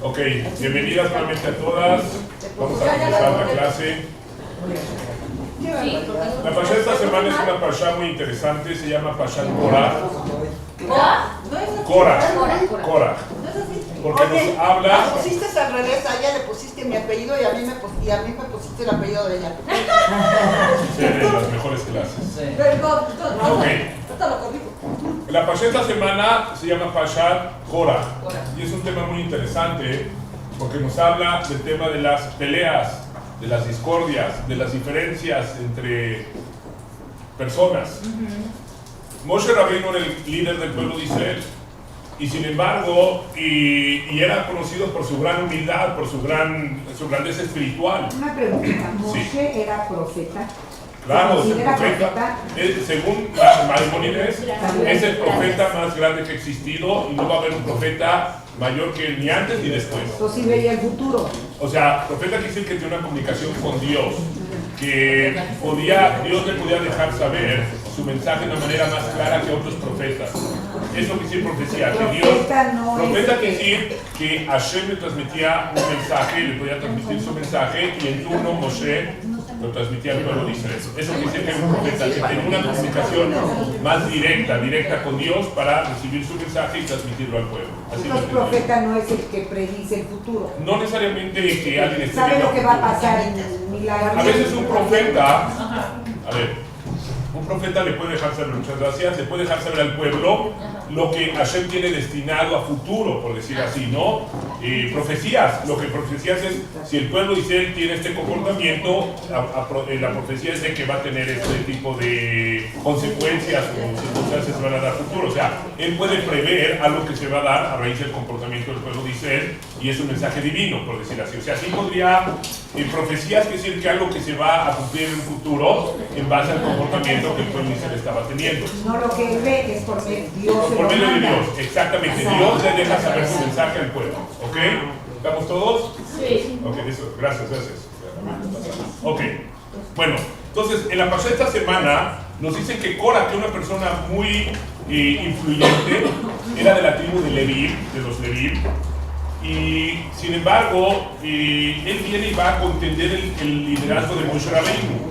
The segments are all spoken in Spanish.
Ok, bienvenidas nuevamente a todas. Vamos a empezar la clase. La parashá de esta semana es una parashá muy interesante, se llama Parashat Korah. Korah. Porque nos habla. La pusiste al revés, a ella le pusiste mi apellido y a mí me pusiste el apellido de ella. Sí, de las mejores clases. Ok. La parashá de esta semana se llama Parashat Korah. Y es un tema muy interesante porque nos habla del tema de las peleas, de las discordias, de las diferencias entre personas. Moshe Rabbeinu era el líder del pueblo de Israel. Y sin embargo, y era conocido por su gran humildad, por su grandeza espiritual. Una pregunta, ¿Moshe era profeta? Claro, es el profeta. Según Maimónides, es el profeta más grande que ha existido y no va a haber un profeta mayor que él ni antes ni después. Entonces veía el futuro. O sea, profeta quiere decir que tiene una comunicación con Dios, que Dios le podía dejar saber su mensaje de una manera más clara que otros profetas. Eso quiere decir profecía, que Dios, profeta quiere decir que Hashem le transmitía un mensaje, le podía transmitir su mensaje, y en turno Moshe lo transmitía al pueblo de Israel. Eso quiere decir que es un profeta que tiene una comunicación más directa con Dios para recibir su mensaje y transmitirlo al pueblo. Así el profeta no es el que predice el futuro. No necesariamente que alguien esté sabe lo que va a pasar en el milagro. A veces un profeta, un profeta le puede dejar saber, muchas gracias, le puede dejar saber al pueblo lo que Hashem tiene destinado a futuro, por decir así, ¿no? Profecías, lo que profecías es, si el pueblo de Israel tiene este comportamiento, la profecía es de que va a tener este tipo de consecuencias o circunstancias se van a dar a futuro. O sea, él puede prever algo que se va a dar a raíz del comportamiento del pueblo de Israel y es un mensaje divino, por decir así. O sea, sí podría, profecías quiere decir que algo que se va a cumplir en el futuro en base al comportamiento que el pueblo de Israel estaba teniendo. No lo que él ve es porque Dios se por medio de Dios, exactamente. Exacto. Dios le deja saber su mensaje al pueblo. ¿Ok? ¿Estamos todos? Sí. Ok, eso. Gracias. Ok. Bueno, entonces, en la parashá de esta semana nos dicen que Korah, que es una persona muy influyente, era de la tribu de Leví, de los Leví. Y sin embargo, él viene y va a contender el liderazgo de Moshe Rabbeinu.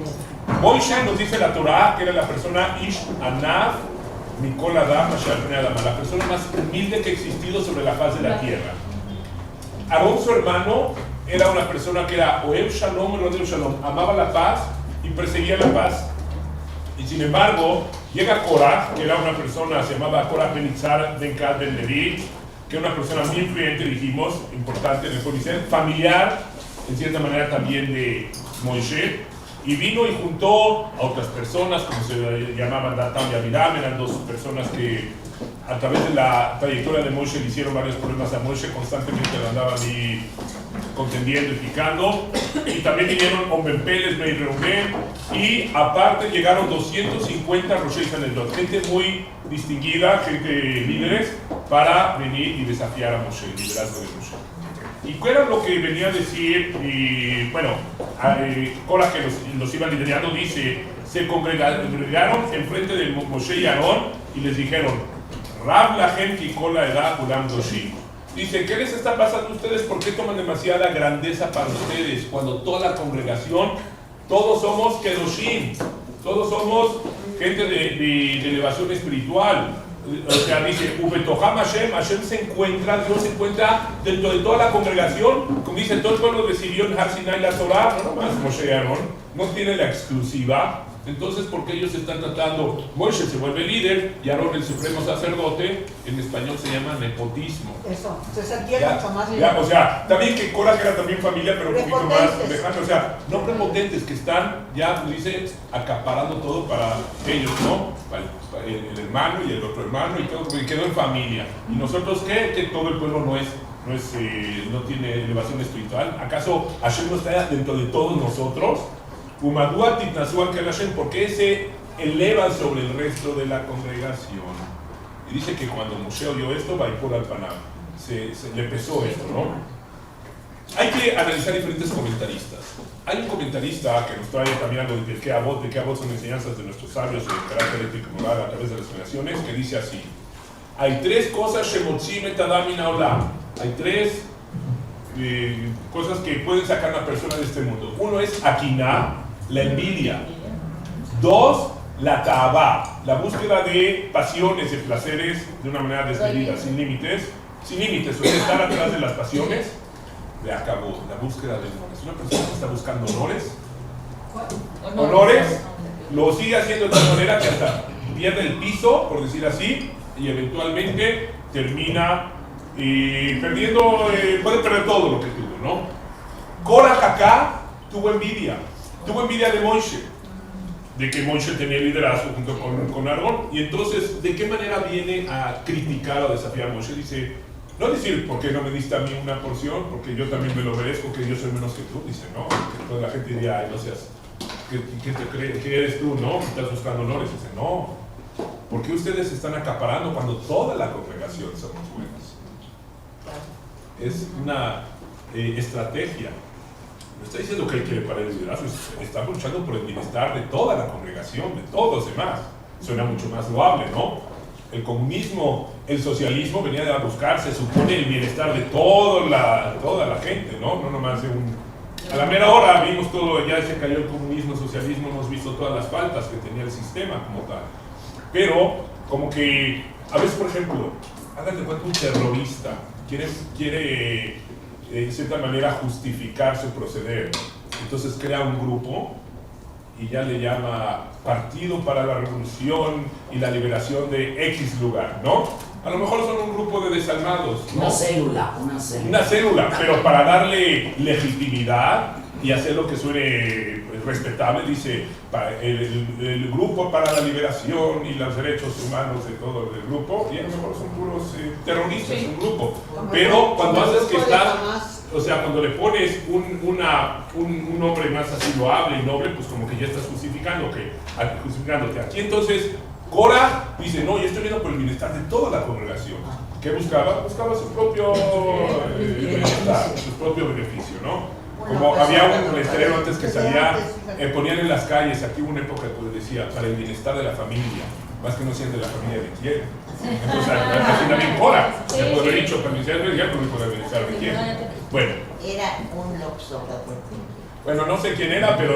Moshe nos dice la Torah que era la persona Ish Anav Mikol Adam Asher Bnei Adam, la persona más humilde que ha existido sobre la faz de la tierra. Aarón, su hermano, era una persona que era Oev Shalom y Rodeo Shalom, amaba la paz y perseguía la paz. Y sin embargo, llega Korah, que era una persona, se llamaba Korah Ben Itzar Ben Gad Ben Levi, que era una persona muy influyente, dijimos, importante en el pueblo de Israel, familiar, en cierta manera también de Moshe, y vino y juntó a otras personas, como se llamaban Datán y Abiram, eran dos personas que a través de la trayectoria de Moshe le hicieron varios problemas a Moshe, constantemente lo andaban ahí contendiendo y picando, y también vinieron Omen Peles, Meir Reuben, y aparte llegaron 250 Roshei Sanedot, gente muy distinguida, gente líderes, para venir y desafiar a Moshe, el liderazgo de Moshe. ¿Y qué era lo que venía a decir? Korah, que los iba liderando, dice, se congregaron enfrente de Moshe y Aarón y les dijeron, Rab la gente y Kola edad Ulam Doshim. Dice, ¿qué les está pasando a ustedes? ¿Por qué toman demasiada grandeza para ustedes? Cuando toda la congregación, todos somos Kedoshim, todos somos gente de elevación espiritual. O sea, dice, Ubetoham Hashem, Hashem se encuentra, Dios se encuentra dentro de toda la congregación. Como dice, todo el pueblo recibió en Har Sinai la Torah, no nomás Moshe y Aarón, no tiene la exclusiva. Entonces, ¿por qué ellos están tratando? Moshe se vuelve líder y Aarón el supremo sacerdote, en español se llama nepotismo. Eso, se sentía mucho más líder. O sea, también que Korah era también familia, pero un poquito más lejano. O sea, no prepotentes, que están ya, dice, acaparando todo para ellos, ¿no? El hermano y el otro hermano y todo, porque quedó en familia. ¿Y nosotros qué? Que todo el pueblo no tiene elevación espiritual. ¿Acaso Hashem no está dentro de todos nosotros? ¿Por qué se elevan sobre el resto de la congregación? Y dice que cuando Moshe oyó esto, Vaipor al Panam, le pesó esto, ¿no? Hay que analizar diferentes comentaristas. Hay un comentarista que nos trae también algo de Pirkei Avot, de que Avot son enseñanzas de nuestros sabios de carácter ético y moral a través de las generaciones, que dice así: hay tres cosas Shemotzim et Adam min haolam, Hay tres cosas que pueden sacar a una persona de este mundo. Uno es Akiná, la envidia. Dos, la Ta'abá, la búsqueda de pasiones, de placeres de una manera desmedida, sin límites. Sin límites, o sea, estar atrás de las pasiones. Le acabó, la búsqueda de honores. Una persona que está buscando honores, lo sigue haciendo de tal manera que hasta pierde el piso, por decir así, y eventualmente termina perdiendo, puede perder todo lo que tuvo, ¿no? Korah acá tuvo envidia de Moshe, de que Moshe tenía liderazgo junto con Aarón, y entonces, ¿de qué manera viene a criticar o desafiar a Moshe? Dice, no decir, ¿por qué no me diste a mí una porción? Porque yo también me lo merezco, que yo soy menos que tú. Dice, no, que toda la gente diría, ay, no seas, ¿qué te crees? ¿Qué eres tú, no? Estás buscando honores. Dice, no, ¿por qué ustedes están acaparando cuando toda la congregación somos buenas? Es una estrategia. No está diciendo que él quiere para el liderazgo, está luchando por el bienestar de toda la congregación, de todos los demás. Suena mucho más loable, ¿no? El comunismo, el socialismo venía a buscar, se supone, el bienestar de toda la gente, ¿no? No nomás de un... A la mera hora vimos todo, ya se cayó el comunismo, el socialismo, hemos visto todas las faltas que tenía el sistema como tal. Pero, como que, a veces, por ejemplo, háganse cuenta, un terrorista quiere de cierta manera justificar su proceder. Entonces crea un grupo y ya le llama Partido para la Revolución y la Liberación de X lugar, ¿no? A lo mejor son un grupo de desalmados, ¿no? Una célula. Una célula, pero para darle legitimidad y hacer lo que suene respetable, dice el grupo para la liberación y los derechos humanos de todo el grupo, y a lo mejor son puros terroristas, sí. Un grupo. Pero cuando haces que está, o sea, cuando le pones un nombre más así loable y noble, pues como que ya estás justificándote. Aquí entonces, Korah dice, no, yo estoy viendo por el bienestar de toda la congregación. ¿Qué buscaba? Buscaba su propio bienestar, su propio beneficio, ¿no? Como había un letrero antes que salía, ponían en las calles, aquí hubo una época que decía, para el bienestar de la familia, más que no sean de la familia de quién. Entonces, así también Korah, se puede haber dicho, para el bienestar de quién, para el bienestar de quién. Bueno. Era un loxógrafo. Bueno, no sé quién era, pero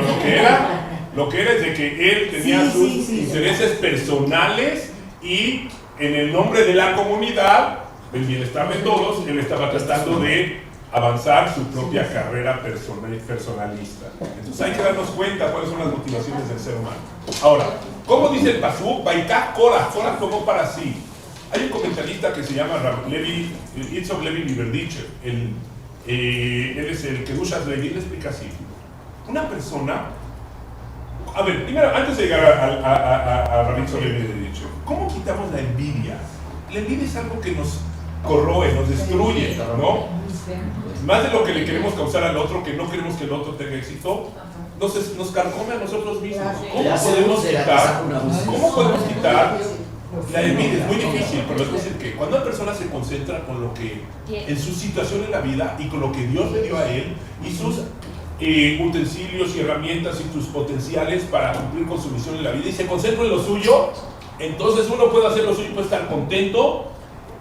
lo que era es de que él tenía sus intereses personales y en el nombre de la comunidad, del bienestar de todos, él estaba tratando de avanzar su propia carrera personalista. Entonces hay que darnos cuenta cuáles son las motivaciones del ser humano. Ahora, ¿cómo dice el pasuk? Baikach Korah, Korah tomó para sí. Hay un comentarista que se llama Yitzhak Levi Liberdicher. Él es el Kedushat Levi, le explica así. Una persona, a ver, primero, antes de llegar a Yitzhak Levi Liberdicher, ¿cómo quitamos la envidia? La envidia es algo que nos corroe, nos destruye, ¿no? Más de lo que le queremos causar al otro, que no queremos que el otro tenga éxito, nos carcome a nosotros mismos. ¿Cómo podemos quitar la envidia? Es muy difícil, pero es decir que cuando una persona se concentra con lo que, en su situación en la vida y con lo que Dios le dio a él y sus utensilios y herramientas y sus potenciales para cumplir con su misión en la vida y se concentra en lo suyo, entonces uno puede hacer lo suyo y puede estar contento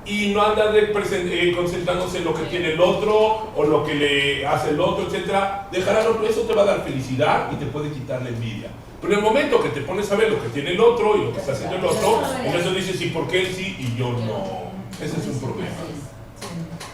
y no andar concentrándose en lo que tiene el otro o lo que le hace el otro, etcétera. Dejar al otro, eso te va a dar felicidad y te puede quitar la envidia. Pero en el momento que te pones a ver lo que tiene el otro y lo que está haciendo el otro, entonces dices, ¿y por qué él sí y yo no? Ese es un problema.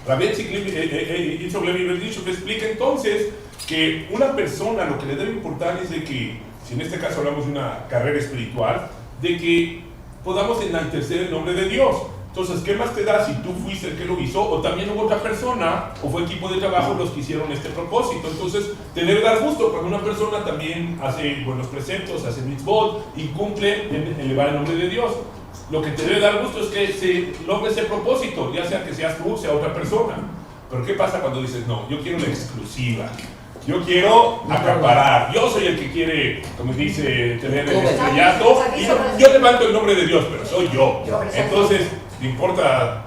Rabbi Yitzhak Levi Liberdicher te explica entonces que una persona lo que le debe importar es de que, si en este caso hablamos de una carrera espiritual, de que podamos enaltecer el nombre de Dios. Entonces, ¿qué más te da si tú fuiste el que lo hizo o también hubo otra persona o fue equipo de trabajo los que hicieron este propósito? Entonces, te debe dar gusto cuando una persona también hace buenos preceptos, hace mitzvot y cumple en elevar el nombre de Dios. Lo que te debe dar gusto es que se logre ese propósito, ya sea que seas tú o sea otra persona. Pero ¿qué pasa cuando dices, no, yo quiero la exclusiva? Yo quiero acaparar, yo soy el que quiere, como dice, tener el estrellato y yo levanto el nombre de Dios, pero soy yo. Entonces, ¿te importa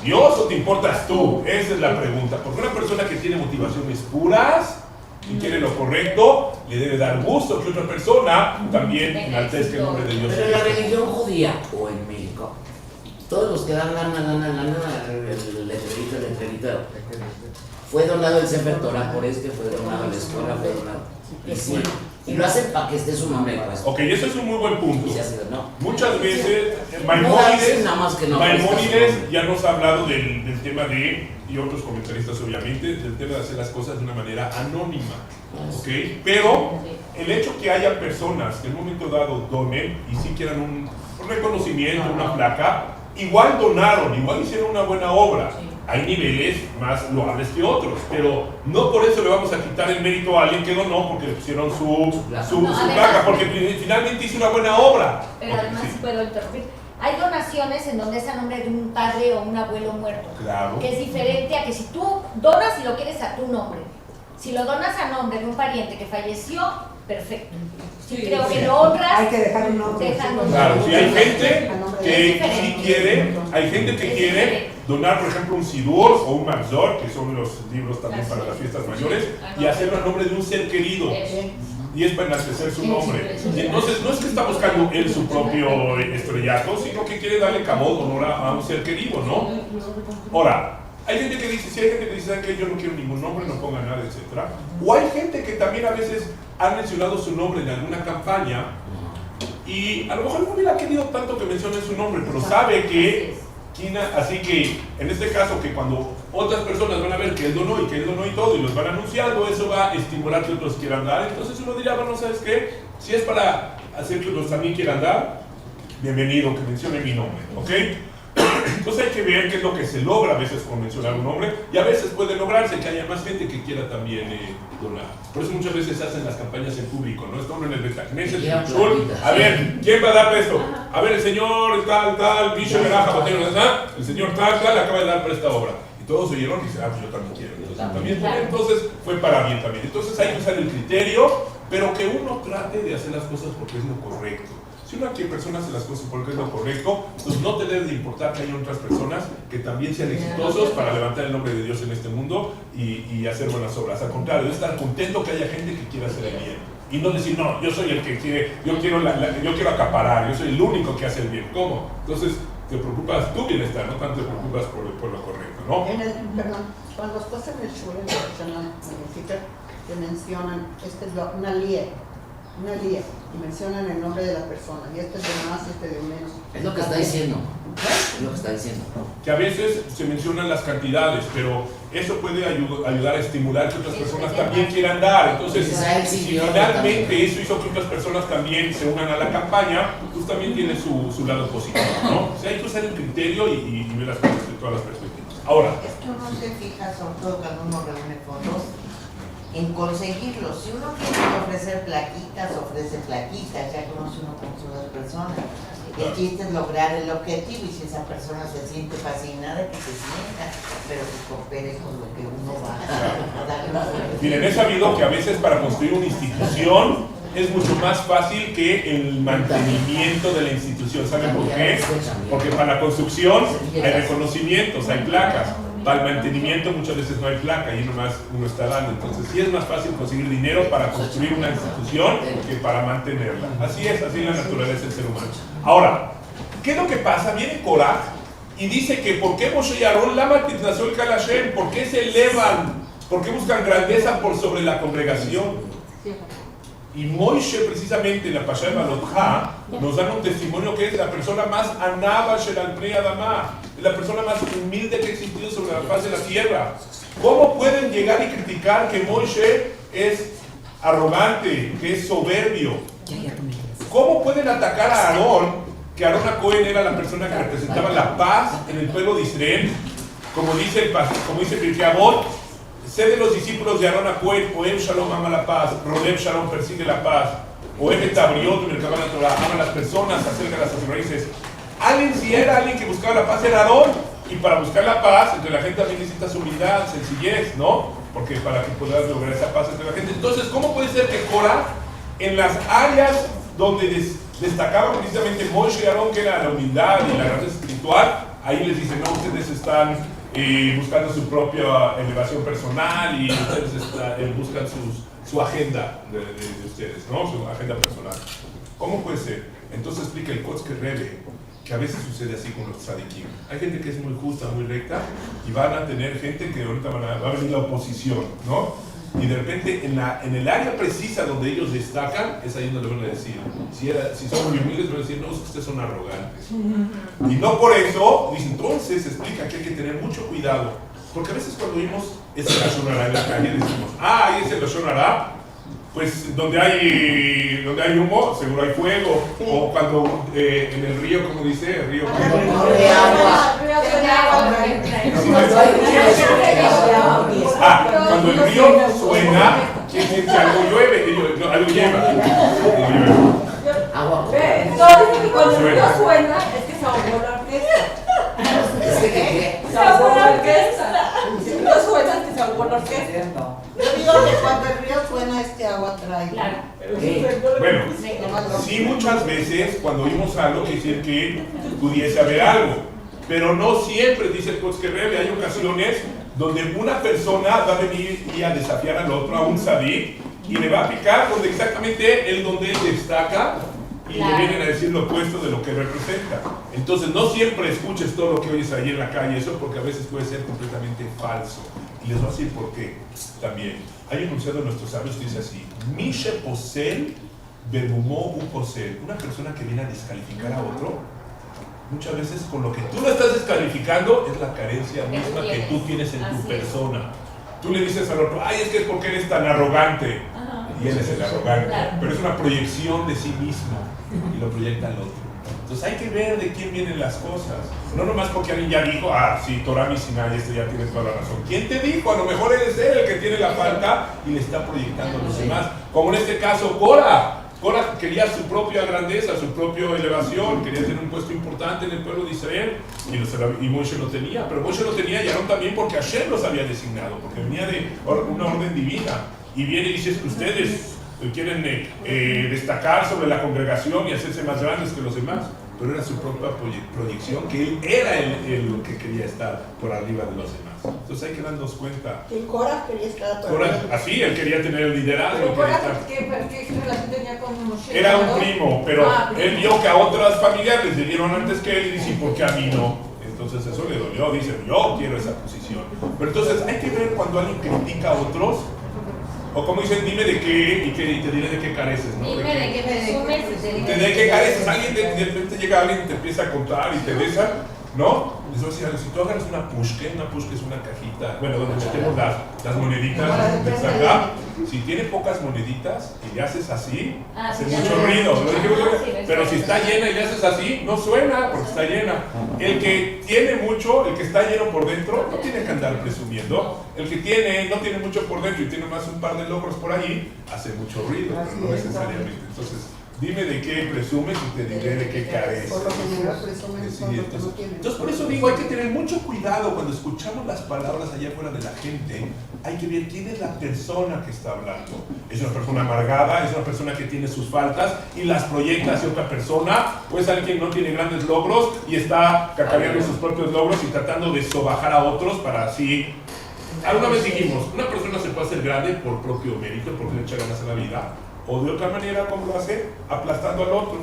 Dios o te importas tú? Esa es la pregunta. Porque una persona que tiene motivaciones puras y quiere lo correcto, le debe dar gusto que otra persona también enaltezca el nombre de Dios. Pero en la religión judía o en México, todos los que dan lana, el letrerito, fue donado el Sefer Torah por fue donado a la escuela, fue donado. Y sí, y lo hacen para que esté su nombre puesto. Ok, eso es un muy buen punto. Y se hace, no. Muchas veces Nada más que no, Maimónides ya nos ha hablado del tema de, y otros comentaristas obviamente, del tema de hacer las cosas de una manera anónima. ¿Ok? Pero el hecho que haya personas que en un momento dado donen y sí quieran un reconocimiento, una placa, igual donaron, igual hicieron una buena obra. Hay niveles más loables que otros, pero no por eso le vamos a quitar el mérito a alguien que donó porque le pusieron su placa, porque finalmente hizo una buena obra. Pero además, si puedo interrumpir, hay donaciones en donde es a nombre de un padre o un abuelo muerto, Claro. que es diferente a que si tú donas y lo quieres a tu nombre. Si lo donas a nombre de un pariente que falleció, perfecto. Sí, creo que lo honras. Hay que dejar un nombre. Claro, si hay gente que Es sí quiere, hay gente que quiere donar, por ejemplo, un Sidur o un Maxor, que son los libros también para las fiestas mayores, y hacerlo a nombre de un ser querido. Y es para enaltecer su nombre. Y entonces no es que está buscando él su propio estrellato, sino que quiere darle cabot, honor a un ser querido, ¿no? Ahora, hay gente que dice, si hay gente que dice que yo no quiero ningún nombre, no ponga nada, etc. O hay gente que también a veces ha mencionado su nombre en alguna campaña y a lo mejor no hubiera querido tanto que mencione su nombre, pero sabe que así que en este caso que cuando otras personas van a ver que él donó y todo y los van anunciando, eso va a estimular que otros quieran dar. Entonces uno dirá, bueno, ¿sabes qué? Si es para hacer que otros también quieran dar, bienvenido, que mencione mi nombre, ¿ok? Entonces hay que ver qué es lo que se logra a veces con mencionar un nombre y a veces puede lograrse que haya más gente que quiera también donar. Por eso muchas veces se hacen las campañas en público, ¿no? Está uno en el Betacneset, en el Shul, a ver, ¿quién va a dar esto? A ver, el señor tal, Bicho Veraja, Botero, el señor tal, acaba de dar para esta obra. Y todos oyeron y dicen, pues yo también quiero. Entonces fue para bien también. Entonces hay que usar el criterio, pero que uno trate de hacer las cosas porque es lo correcto. Si una persona hace las cosas porque es lo correcto, pues no te debe de importar que haya otras personas que también sean exitosos para levantar el nombre de Dios en este mundo y hacer buenas obras. Al contrario, debe estar contento que haya gente que quiera hacer el bien. Y no decir, no, yo soy el que quiere, yo quiero acaparar, yo soy el único que hace el bien. ¿Cómo? Entonces, te preocupas tu bienestar, no tanto te preocupas por lo correcto, ¿no? Perdón, cuando estás en el shul, en el te mencionan, esta es una lía, y mencionan el nombre de la persona, y este es de más, este de menos. Es lo que está diciendo. Es lo que está diciendo. Que a veces se mencionan las cantidades, pero eso puede ayudar a estimular que otras personas también quieran dar. Entonces, si finalmente eso hizo que otras personas también se unan a la campaña, pues también tiene su lado positivo, ¿no? O sea, hay que usar el criterio y ver las cosas de todas las perspectivas. Ahora, Es que uno se fija, sobre todo cuando uno reúne fondos, en conseguirlos. Si uno quiere ofrecer plaquitas, ofrece plaquitas, ya conoce uno con sus personas. El chiste es lograr el objetivo y si esa persona se siente fascinada, que se sienta, pero que coopere con lo que uno va a darle. miren, he sabido que a veces para construir una institución es mucho más fácil que el mantenimiento de la institución. ¿Saben por qué? Porque para la construcción hay reconocimientos, hay placas. Para el mantenimiento muchas veces no hay placa y nomás uno está dando. Entonces sí es más fácil conseguir dinero para construir una institución que para mantenerla. Así es la naturaleza del ser humano. Ahora, ¿qué es lo que pasa? Viene Korah y dice que ¿por qué Moshe y Aarón lama titnasul kal Hashem? ¿Por qué se elevan? ¿Por qué buscan grandeza por sobre la congregación? Y Moishe, precisamente en la Pasha de Balotja, nos dan un testimonio que es la persona más anaba shel al pnei adama, la persona más humilde que ha existido sobre la faz de la tierra. ¿Cómo pueden llegar y criticar que Moishe es arrogante, que es soberbio? ¿Cómo pueden atacar a Aarón, que Aarón Cohen era la persona que representaba la paz en el pueblo de Israel? Como dice Pirkei Avot, sé de los discípulos de Aarón Cohen, Oem Shalom ama la paz, Rodem Shalom persigue la paz, Oem et Abriot Merkabah Torah, ama a las personas, acerca a sus raíces. Si era alguien que buscaba la paz era Aarón, y para buscar la paz entre la gente también necesitas humildad, sencillez, ¿no? Porque para que puedas lograr esa paz entre la gente. Entonces, ¿cómo puede ser que Korah, en las áreas donde destacaban precisamente Moshe y Aarón, que era la humildad y la grandeza espiritual, ahí les dicen, no, ustedes están buscando su propia elevación personal y ustedes buscan su agenda de ustedes, ¿no? Su agenda personal. ¿Cómo puede ser? Entonces explica el Kotzker Rebbe que a veces sucede así con los tzadikim. Hay gente que es muy justa, muy recta, y van a tener gente que ahorita va a venir la oposición, ¿no? Y de repente en el área precisa donde ellos destacan, es ahí donde le van a decir, si son muy humildes, van a decir, no, es que ustedes son arrogantes. Y no por eso, dice, entonces explica que hay que tener mucho cuidado, porque a veces cuando oímos ese lashon hara en la calle decimos, ah, ese lashon hara, pues donde hay humo, seguro hay fuego. O cuando en el río, como dice, el río... corre agua. Cuando el río suena, quiere decir que algo llueve, algo lleva. Agua. No, dice que cuando el río suena es que se ahogó la orquesta. ¿Es que Se ahogó la orquesta. Si el río suena es que se ahogó la orquesta. Yo digo que cuando el río suena es que agua trae. Claro. Bueno, sí, muchas veces cuando oímos algo quiere decir que pudiese haber algo, pero no siempre, dice el Kotzker Rebbe. Hay ocasiones donde una persona va a venir y a desafiar al otro, a un tzadik, y le va a picar donde exactamente donde él destaca, y le vienen a decir lo opuesto de lo que representa. Entonces no siempre escuches todo lo que oyes ahí en la calle, eso porque a veces puede ser completamente falso. Y les voy a decir por qué también. Hay un enunciado de nuestros sabios que dice así: Mishe posel verbumó un posel. Una persona que viene a descalificar a otro, muchas veces con lo que tú lo estás descalificando es la carencia misma que tú tienes en tu persona. Tú le dices al otro, ay, es que es porque eres tan arrogante. Y él es el arrogante. Pero es una proyección de sí mismo y lo proyecta al otro. Entonces hay que ver de quién vienen las cosas. No nomás porque alguien ya dijo, ah, sí, Torah Misinay, este ya tiene toda la razón. ¿Quién te dijo? A lo mejor eres él el que tiene la falta y le está proyectando a los demás. Como en este caso, Korah. Korah quería su propia grandeza, su propia elevación, quería tener un puesto importante en el pueblo de Israel, y Moshe lo tenía. Pero Moshe lo tenía y Aarón también porque Hashem los había designado, porque venía de una orden divina. Y viene y dice que ustedes quieren destacar sobre la congregación y hacerse más grandes que los demás, pero era su propia proyección, que él era el que quería estar por arriba de los demás. Entonces hay que darnos cuenta. Y Korah quería estar por Korah, así, él quería tener el liderazgo. ¿Qué relación tenía con Moshe? Era un primo, pero él vio que a otras familiares le dieron antes que él y dice, ¿por qué a mí no? Entonces eso le dolió, dice, yo quiero esa posición. Pero entonces hay que ver cuando alguien critica a otros, o como dicen, dime de qué y te diré de qué careces, ¿no? Dime de qué presumes y te de qué careces. Alguien de repente llega alguien y te empieza a contar y te besa, ¿no? Les voy a decir algo, si tú agarras una pushke es una cajita, bueno, donde metemos las moneditas del Zagá, si tiene pocas moneditas y le haces así, hace mucho ruido, pero si está llena y le haces así, no suena porque está llena. El que tiene mucho, el que está lleno por dentro, no tiene que andar presumiendo. El que no tiene mucho por dentro y tiene más un par de logros por ahí, hace mucho ruido, pero no necesariamente. Entonces, dime de qué presumes y te diré de qué careces. Por lo general presumen todo lo que no tienen. Entonces, por eso digo, hay que tener mucho cuidado cuando escuchamos las palabras allá afuera de la gente. Hay que ver quién es la persona que está hablando. Es una persona amargada, es una persona que tiene sus faltas y las proyecta hacia otra persona, o es alguien que no tiene grandes logros y está cacareando sus propios logros y tratando de sobajar a otros para así. Alguna vez dijimos, una persona se puede hacer grande por propio mérito, porque le echa ganas a la vida, o de otra manera, ¿cómo lo hace? Aplastando al otro.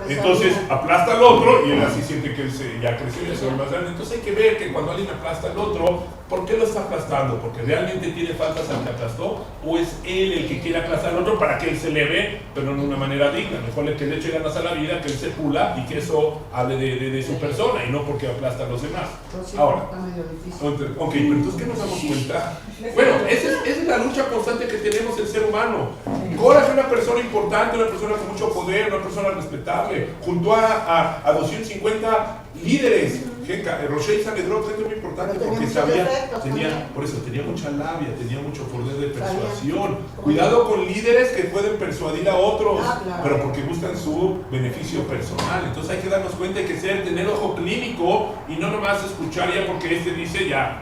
Entonces, aplasta al otro y él así siente que él ya creció y se ve más grande. Entonces hay que ver que cuando alguien aplasta al otro, ¿por qué lo está aplastando? ¿Porque realmente tiene faltas al que aplastó? ¿O es él el que quiere aplastar al otro para que él se eleve, pero de una manera digna? Mejor el que le eche ganas a la vida, que él se pula y que eso hable de su persona y no porque aplasta a los demás. Ahora, ok, pero entonces, ¿qué nos damos cuenta? Bueno, esa es la lucha constante que tenemos el ser humano. Korah es una persona importante, una persona con mucho poder, una persona respetable, junto a 250 líderes. Roshei Sanedrón es muy importante porque tenía mucha labia, tenía mucho poder de persuasión. Cuidado con líderes que pueden persuadir a otros, pero porque buscan su beneficio personal. Entonces hay que darnos cuenta, hay que tener ojo clínico y no nomás escuchar ya porque este dice ya.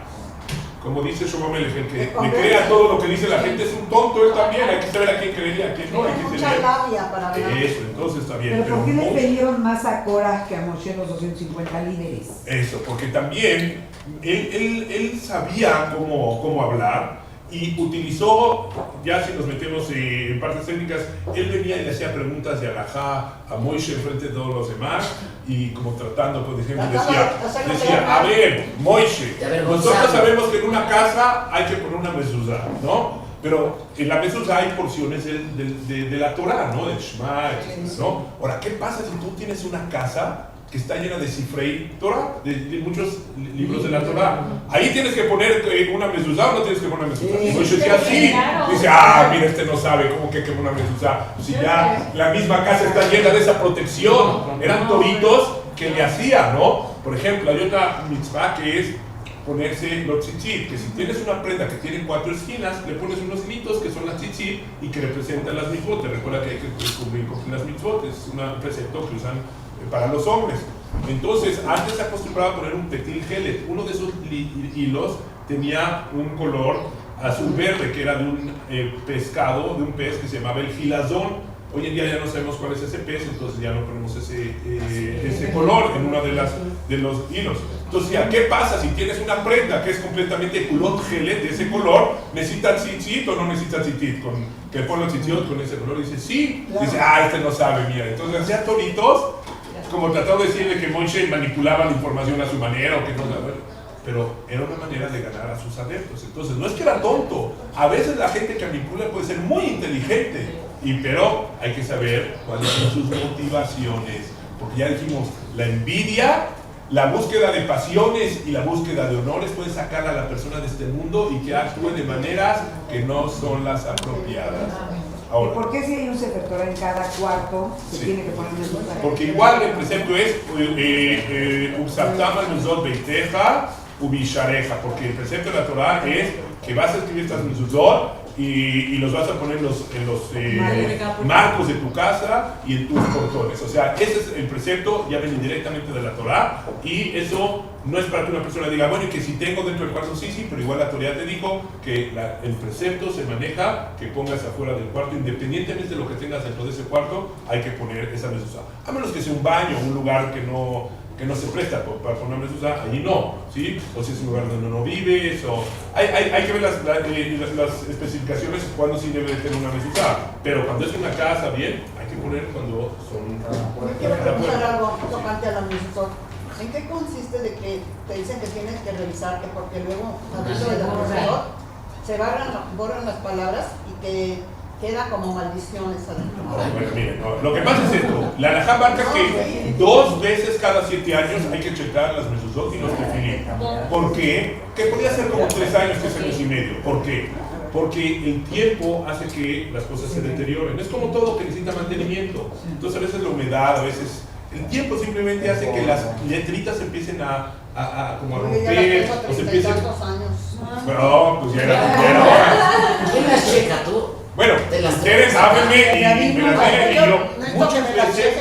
Como dice Shlomo Melech, el que le crea todo lo que dice la gente es un tonto, él también. Hay que saber a quién creería, a quién no. Hay que mucha labia para hablar. Eso, entonces está bien. ¿Pero por qué le pidieron más a Korah que a Moshe los 250 líderes? Eso, porque también él sabía cómo hablar y utilizó, ya si nos metemos en partes técnicas, él venía y le hacía preguntas de alajá a Moishe frente de todos los demás, y como tratando, por ejemplo, decía, a ver, Moishe, nosotros sabemos que en una casa hay que poner una mezuzá, ¿no? Pero en la mezuzá hay porciones de la Torah, ¿no? Del Shema, ¿no? Ahora, ¿qué pasa si tú tienes una casa que está llena de Sifrei Torah, de muchos libros de la Torah? Ahí tienes que poner una mezuzá o no tienes que poner una mezuzá. Y Moishe decía, sí. Dice, mira, este no sabe cómo que una mezuzá. Si ya la misma casa está llena de esa protección. Eran toritos que le hacía, ¿no? Por ejemplo, hay otra mitzvah que es ponerse los tzitzit, que si tienes una prenda que tiene 4 esquinas, le pones unos hilitos que son las tzitzit y que representan las mitzvot. Te recuerda que hay que cumplir con las mitzvot, es un precepto que usan para los hombres. Entonces, antes se acostumbraba a poner un petil gelet. Uno de esos hilos tenía un color azul verde, que era de un pescado, de un pez que se llamaba el gilazón. Hoy en día ya no sabemos cuál es ese pez, entonces ya no ponemos ese color en uno de los hilos. Entonces, ya, ¿qué pasa si tienes una prenda que es completamente culot gelet de ese color? ¿Necesita tzitzit o no necesita tzitzit? Que pone los tzitzit con ese color, dice sí. Dice, este no sabe, mira. Entonces hacía toritos, como tratando de decirle que Moishe manipulaba la información a su manera o que no sabe. Pero era una manera de ganar a sus adeptos. Entonces, no es que era tonto. A veces la gente que manipula puede ser muy inteligente, pero hay que saber cuáles son sus motivaciones. Porque ya dijimos, la envidia, la búsqueda de pasiones y la búsqueda de honores puede sacar a la persona de este mundo y que actúe de maneras que no son las apropiadas. Ahora, ¿y por qué si hay un Sefer Torah en cada cuarto se tiene que poner mezuzá? Porque igual el precepto es Usaptama Mezuzot Beiteja Ubishareja, porque el precepto de la Torah es que vas a escribir estas mezuzot y los vas a poner en los marcos de tu casa y en tus portones. O sea, ese es el precepto, ya viene directamente de la Torah, y eso no es para que una persona diga, bueno, y que si tengo dentro del cuarto, sí, pero igual la Torah te dijo que el precepto se maneja, que pongas afuera del cuarto, independientemente de lo que tengas dentro de ese cuarto, hay que poner esa mezuzá. A menos que sea un baño, un lugar que no se presta para poner mezuzá, allí no, ¿sí? O si es un lugar donde no vives, o hay que ver las especificaciones cuando sí debe de tener una mezuzá, pero cuando es una casa, bien, hay que poner cuando son... Quiero preguntar algo tocante a la mezuzot. ¿En qué consiste de que te dicen que tienes que revisar, que porque luego dentro de la mezuzot se borran las palabras y que queda como maldiciones adentro? Bueno, miren, lo que pasa es esto, la alajá marca que 2 veces cada 7 años hay que checar las mezuzot y los tefilim. ¿Por qué? Que podría ser como 3 años, 3 años y medio. ¿Por qué? Porque el tiempo hace que las cosas se deterioren. Es como todo que necesita mantenimiento. Entonces a veces la humedad, a veces... El tiempo simplemente hace que las letritas empiecen a romper, o se empiecen... No, pues ya era. ¿Quién las checa, tú? Bueno, ustedes háblenme y me las digan, y yo muchas veces...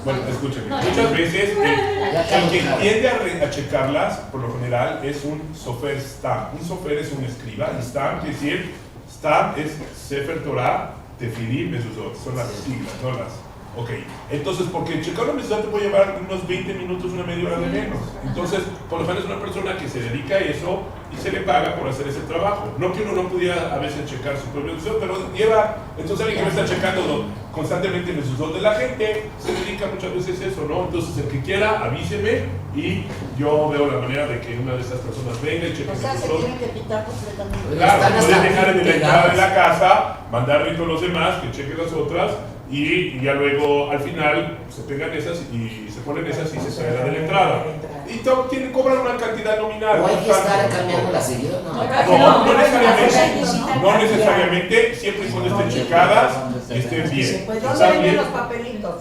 Bueno, escúchenme, muchas veces el que tiende a checarlas, por lo general, es un sofer stam. Un sofer es un escriba, y stam quiere decir, stam es Sefer Torah, Tefilim, Mezuzot, son las siglas, no las... Ok, entonces, porque checar una mezuzá te puede llevar unos 20 minutos, una media hora de menos. Entonces, por lo menos es una persona que se dedica a eso y se le paga por hacer ese trabajo. No que uno no pudiera a veces checar su propio mezuzá, pero lleva, entonces alguien que me está checando constantemente el mezuzá de la gente, se dedica muchas veces a eso, ¿no? Entonces, el que quiera, avíseme y yo veo la manera de que una de estas personas venga y cheque el mezuzá. Se tienen que quitar completamente. Claro, pueden dejar en la entrada de la casa, mandar a los demás, que chequen las otras, y ya luego al final se pegan esas y se ponen esas y se sale la de la entrada. Y cobran una cantidad nominal. ¿O hay que estar cambiando la seguida? No necesariamente, siempre y cuando estén checadas y estén bien. Pues ¿dónde venden los papelitos?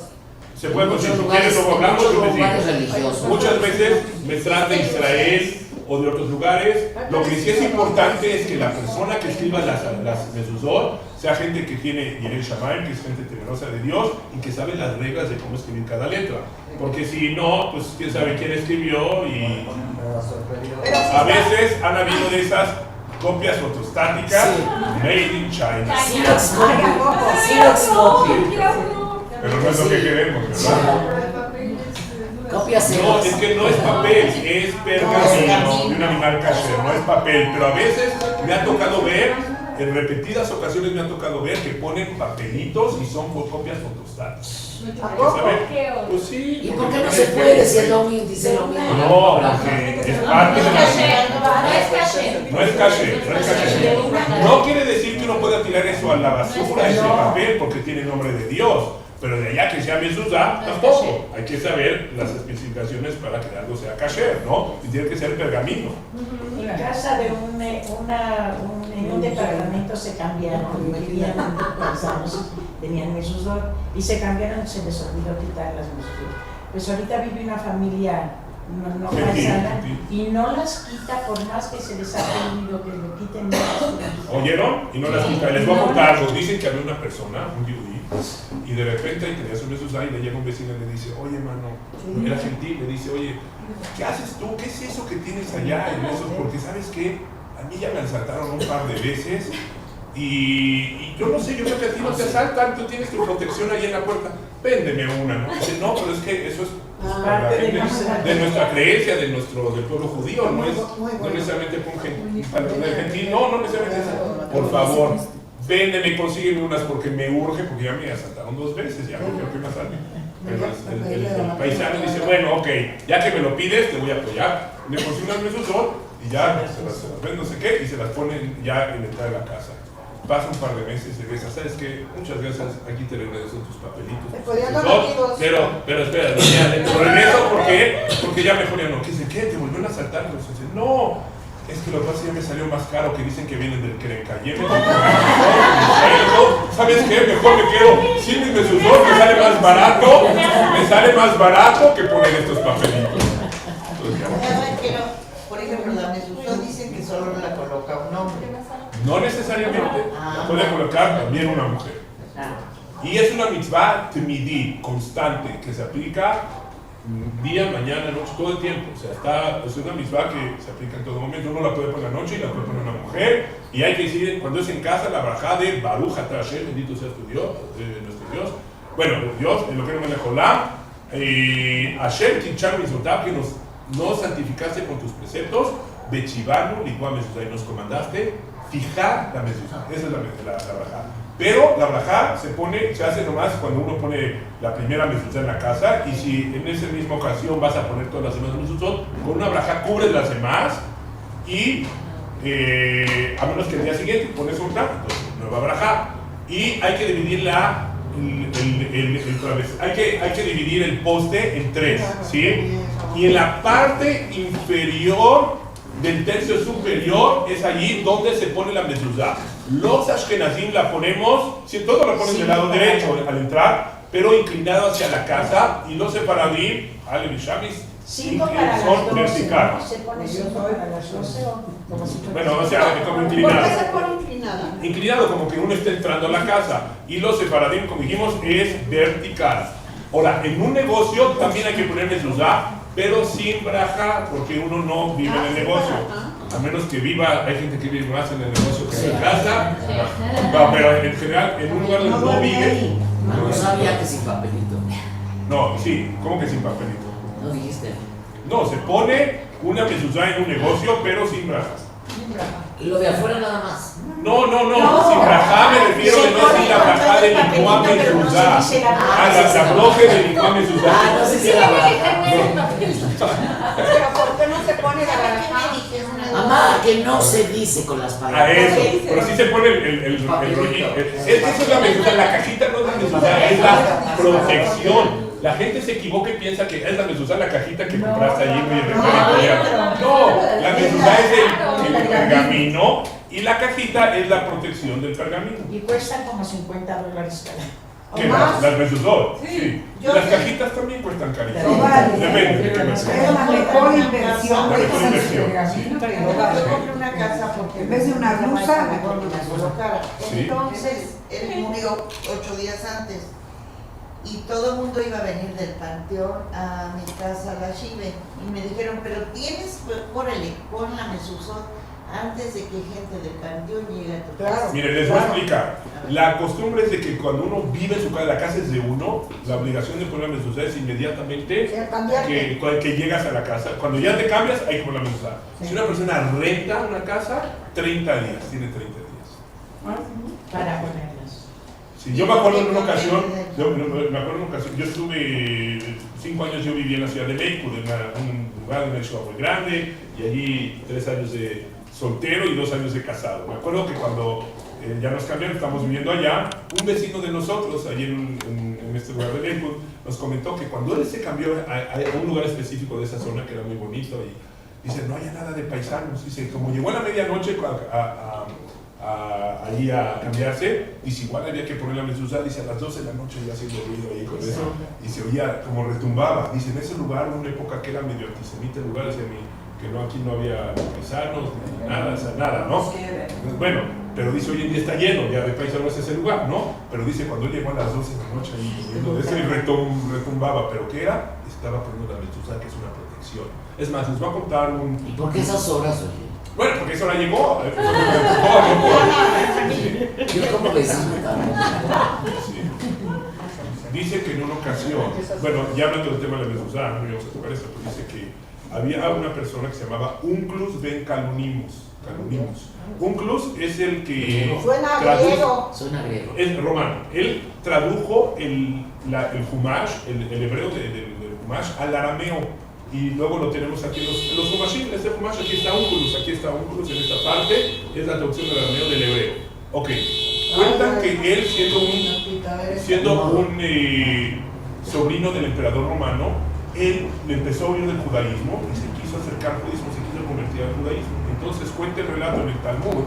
Se puede conseguir, si quieres, luego hablamos, yo les digo. Muchas veces me tratan de Israel o de otros lugares. Lo que sí es importante es que la persona que escriba las mezuzot sea gente que tiene Yireh Shamayim, que es gente temerosa de Dios y que sabe las reglas de cómo escribir cada letra. Porque si no, pues quién sabe quién escribió, y a veces han habido de esas copias fotostáticas made in China. Pero no es lo que queremos, ¿verdad? No, es que no es papel, es pergamino de un animal kasher, no es papel, pero a veces Me ha tocado ver, en repetidas ocasiones me ha tocado ver que ponen papelitos y son copias fotostatas. ¿A poco? Pues sí. ¿Y por qué no se puede si es lo mismo, dice lo mismo? No, porque es parte de la... No es caché. No quiere decir que uno pueda tirar eso a la basura, ese papel, porque tiene nombre de Dios. Pero de allá que sea mezuzá, tampoco. Hay que saber las especificaciones para que algo sea kasher, ¿no? Y tiene que ser pergamino. En casa de un departamento se cambiaron, vivían paisanos, tenían mezuzot y se cambiaron, se les olvidó quitar las mezuzot. Pues ahorita vive una familia no paisana y no las quita por más que se les ha pedido que lo quiten. ¿Oyeron? Y no las quita. Les voy a contar algo. Dicen que había una persona, un yudí, y de repente tenía su mezuzá y le llega un vecino y le dice, oye, mano, era gentil, le dice, oye, ¿qué haces tú? ¿Qué es eso que tienes allá en eso? Porque ¿sabes qué? A mí ya me asaltaron un par de veces y yo no sé, yo creo que a ti no te asaltan, tú tienes tu protección ahí en la puerta, véndeme una, ¿no? Dice, no, pero es que eso es para la gente de nuestra creencia, del pueblo judío, no es no necesariamente para un gentil, no necesariamente eso. Por favor, véndeme, consígueme unas porque me urge, porque ya me asaltaron 2 veces, ya no quiero que me asalten. Pero el paisano dice, bueno, ok, ya que me lo pides, te voy a apoyar. Me consigo unas mezuzot y ya se las ven no sé qué y se las ponen ya en la entrada de la casa. Pasa un par de meses y regresa, ¿sabes qué? Muchas gracias, aquí te regreso tus papelitos. Pero espera, ya te regreso porque ya mejor ya no. ¿Qué dice? ¿Qué? ¿Te volvieron a asaltar? Dice, no, es que lo que pasa es que ya me salió más caro, que dicen que vienen del Kerencayeme. ¿Sabes qué? Mejor me quedo sin mis mezuzot, me sale más barato que poner estos papelitos. Por ejemplo, la mezuzot dicen que solo la coloca un hombre. No necesariamente, la puede colocar también una mujer. Y es una mitzvah temidí, constante, que se aplica día, mañana, noche, todo el tiempo. O sea, es una mitzvah que se aplica en todo momento. Uno la puede poner la noche y la puede poner una mujer. Y hay que decir, cuando es en casa, la brajá de Baruch atah Hashem, bendito seas tu Dios, nuestro Dios. Bueno, Dios, en lo que no me dejó la, Hashem Kinchar Mitzvotav, que nos santificaste con tus preceptos, Bechivanu, Likua Mezuzá, y nos comandaste fijar la mezuzá. Esa es la brajá. Pero la brajá se hace nomás cuando uno pone la primera mezuzá en la casa, y si en esa misma ocasión vas a poner todas las demás mezuzot, con una brajá cubres las demás, y a menos que el día siguiente pones otra, entonces nueva brajá. Y hay que dividir hay que dividir el poste en 3, ¿sí? Y en la parte inferior del tercio superior es allí donde se pone la mezuzá. Los ashkenazim la ponemos, si todo lo ponen del lado derecho al entrar, pero inclinado hacia la casa, y los separadim, Ale Bishamis, son vertical. Se pone 5 para las 12 o como si bueno, o sea, como inclinado. ¿Por qué se pone inclinada? Inclinado, como que uno está entrando a la casa. Y los separadim, como dijimos, es vertical. Ahora, en un negocio también hay que poner mezuzá, pero sin brajá, porque uno no vive en el negocio. A menos que viva, hay gente que vive más en el negocio que en la casa. No, pero en general, en un lugar donde no vive. No sabía que sin papelito. No, sí, ¿cómo que sin papelito? No dijiste. No, se pone una mezuzá en un negocio, pero sin brajá. Lo de afuera nada más. No, sin brajá me refiero de no sin la brajá de Likua Mezuzá. La bloque de Likua Mezuzá. No sé si la brajá. Pero ¿por qué no se pone la brajá? Mamá, que no se dice con las A palabras. eso, pero sí se pone el rollito. Eso es la mezuzá, la cajita no es la mezuzá, es la protección. La gente se equivoca y piensa que es la mezuzá, la cajita que compraste allí muy referente. No, la mezuzá es el pergamino y la cajita es la protección del pergamino. Y cuestan como $50 cada. ¿Qué? Las mezuzot. Sí. Las cajitas también cuestan carísimo. Depende de qué mezuzá. Es la mejor inversión. La mejor inversión. Yo compré una casa porque En vez de una blusa, mejor me la colocara. Sí. Entonces, él murió 8 días antes. Y todo el mundo iba a venir del panteón a mi casa, a la Shive. Y me dijeron, pero tienes, órale, pon la mezuzot. antes de que gente del panteón llegue a tu Claro. casa. Mire, les voy a explicar. La costumbre es de que cuando uno vive en su casa, la casa es de uno, la obligación de poner la mezuzá es inmediatamente Sí, cambiarte. que llegas a la casa. Cuando ya te cambias, hay que poner la mezuzá. Sí. Si una persona renta una casa, 30 días, tiene 30 días. Para ponerlas. Sí, yo me acuerdo en una ocasión, yo estuve 5 años, yo viví en la ciudad de Lakewood, en un lugar, en una ciudad muy grande, y allí 3 años de soltero y 2 años de casado. Me acuerdo que cuando ya nos cambiaron, estamos viviendo allá, un vecino de nosotros, allí en este lugar de Lakewood, nos comentó que cuando él se cambió a un lugar específico de esa zona, que era muy bonito, y dice, no había nada de paisanos, dice, como llegó a la medianoche allí a cambiarse, dice, igual había que poner la mezuzá, dice, a las 12 de la noche ya haciendo ruido ahí con eso, y se oía como retumbaba, dice, en ese lugar, una época que era medio antisemita el lugar, dice, que no, aquí no había paisanos, ni nada, o sea, nada, ¿no? Bueno, pero dice, hoy en día está lleno ya de paisanos ese lugar, ¿no? Pero dice, cuando él llegó a las 12 de la noche y lo de ese retumbaba, ¿pero qué era? Estaba poniendo la mezuzá, que es una protección. Es más, les voy a contar un... ¿Y por qué esas horas, oye? Bueno, porque esa hora llegó. Yo como vecino también. Sí. Dice que en una ocasión, bueno, ya hablando del tema de la mezuzá, no íbamos a tocar esto, pero dice que había una persona que se llamaba Unclus ben Calunimus. Unclus es el que Suena traduce, griego. Suena griego. es romano. Él tradujo el Humash, el hebreo del Humash al arameo. Y luego lo tenemos aquí en los Humashim, este Humash, aquí está Unclus en esta parte, es la traducción del arameo del hebreo. Ok, cuentan que él siendo un sobrino del emperador romano, él le empezó a oír del judaísmo y se quiso acercar al judaísmo, se quiso convertir al judaísmo. Entonces cuenta el relato en el Talmud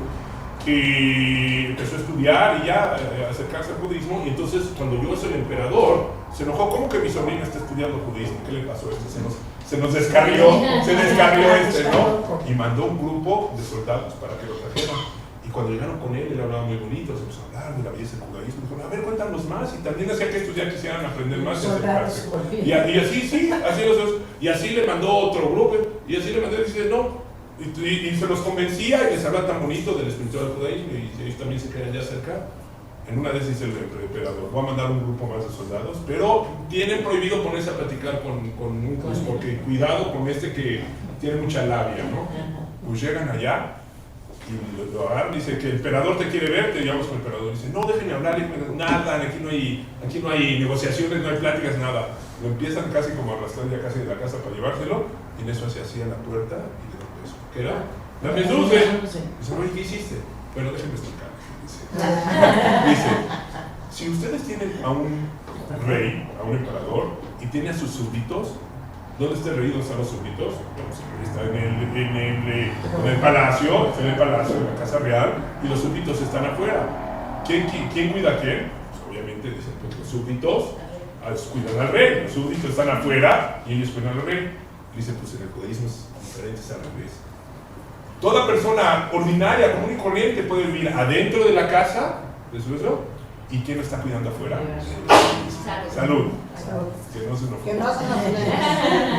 que empezó a estudiar y ya a acercarse al judaísmo, y entonces cuando llegó el emperador se enojó, ¿cómo que mi sobrino está estudiando judaísmo? ¿Qué le pasó a este? Se nos descarrió este, ¿no? Y mandó un grupo de soldados para que lo trajeran. Y cuando llegaron con él hablaba muy bonito, se empezó a hablar de la belleza del judaísmo. Dijo, a ver, cuéntanos más. Y también hacía que estudiar, quisieran aprender más y acercarse. Y así le mandó otro grupo, y así le mandó, y dice, no. Y se los convencía y les habla tan bonito del espiritual del judaísmo, y ellos también se quedan ya cerca. En una vez dice el emperador, voy a mandar un grupo más de soldados, pero tienen prohibido ponerse a platicar con un cruz, porque cuidado con este que tiene mucha labia, ¿no? Pues llegan allá y lo agarran, dice que el emperador te quiere ver, te llevamos con el emperador, dice, no, déjenme hablar, nada, aquí no hay negociaciones, no hay pláticas, nada. Lo empiezan casi como a arrastrar ya casi de la casa para llevárselo, y en eso se hacía la puerta y le dio un beso. ¿Qué era? La mezuzá. Dice, oye, ¿qué hiciste? Bueno, déjenme explicar. Dice, si ustedes tienen a un rey, a un emperador, y tiene a sus súbditos, ¿dónde está el rey? ¿Dónde están los súbditos? Bueno, pues el rey está en el palacio, en la casa real, y los súbditos están afuera. ¿Quién cuida a quién? Pues obviamente dicen, pues los súbditos cuidan al rey, los súbditos están afuera y ellos cuidan al rey. Dicen, pues en el judaísmo es diferente, es al revés. Toda persona ordinaria, común y corriente puede vivir adentro de la casa, ¿de eso? ¿Y quién lo está cuidando afuera? Salud. Que no se nos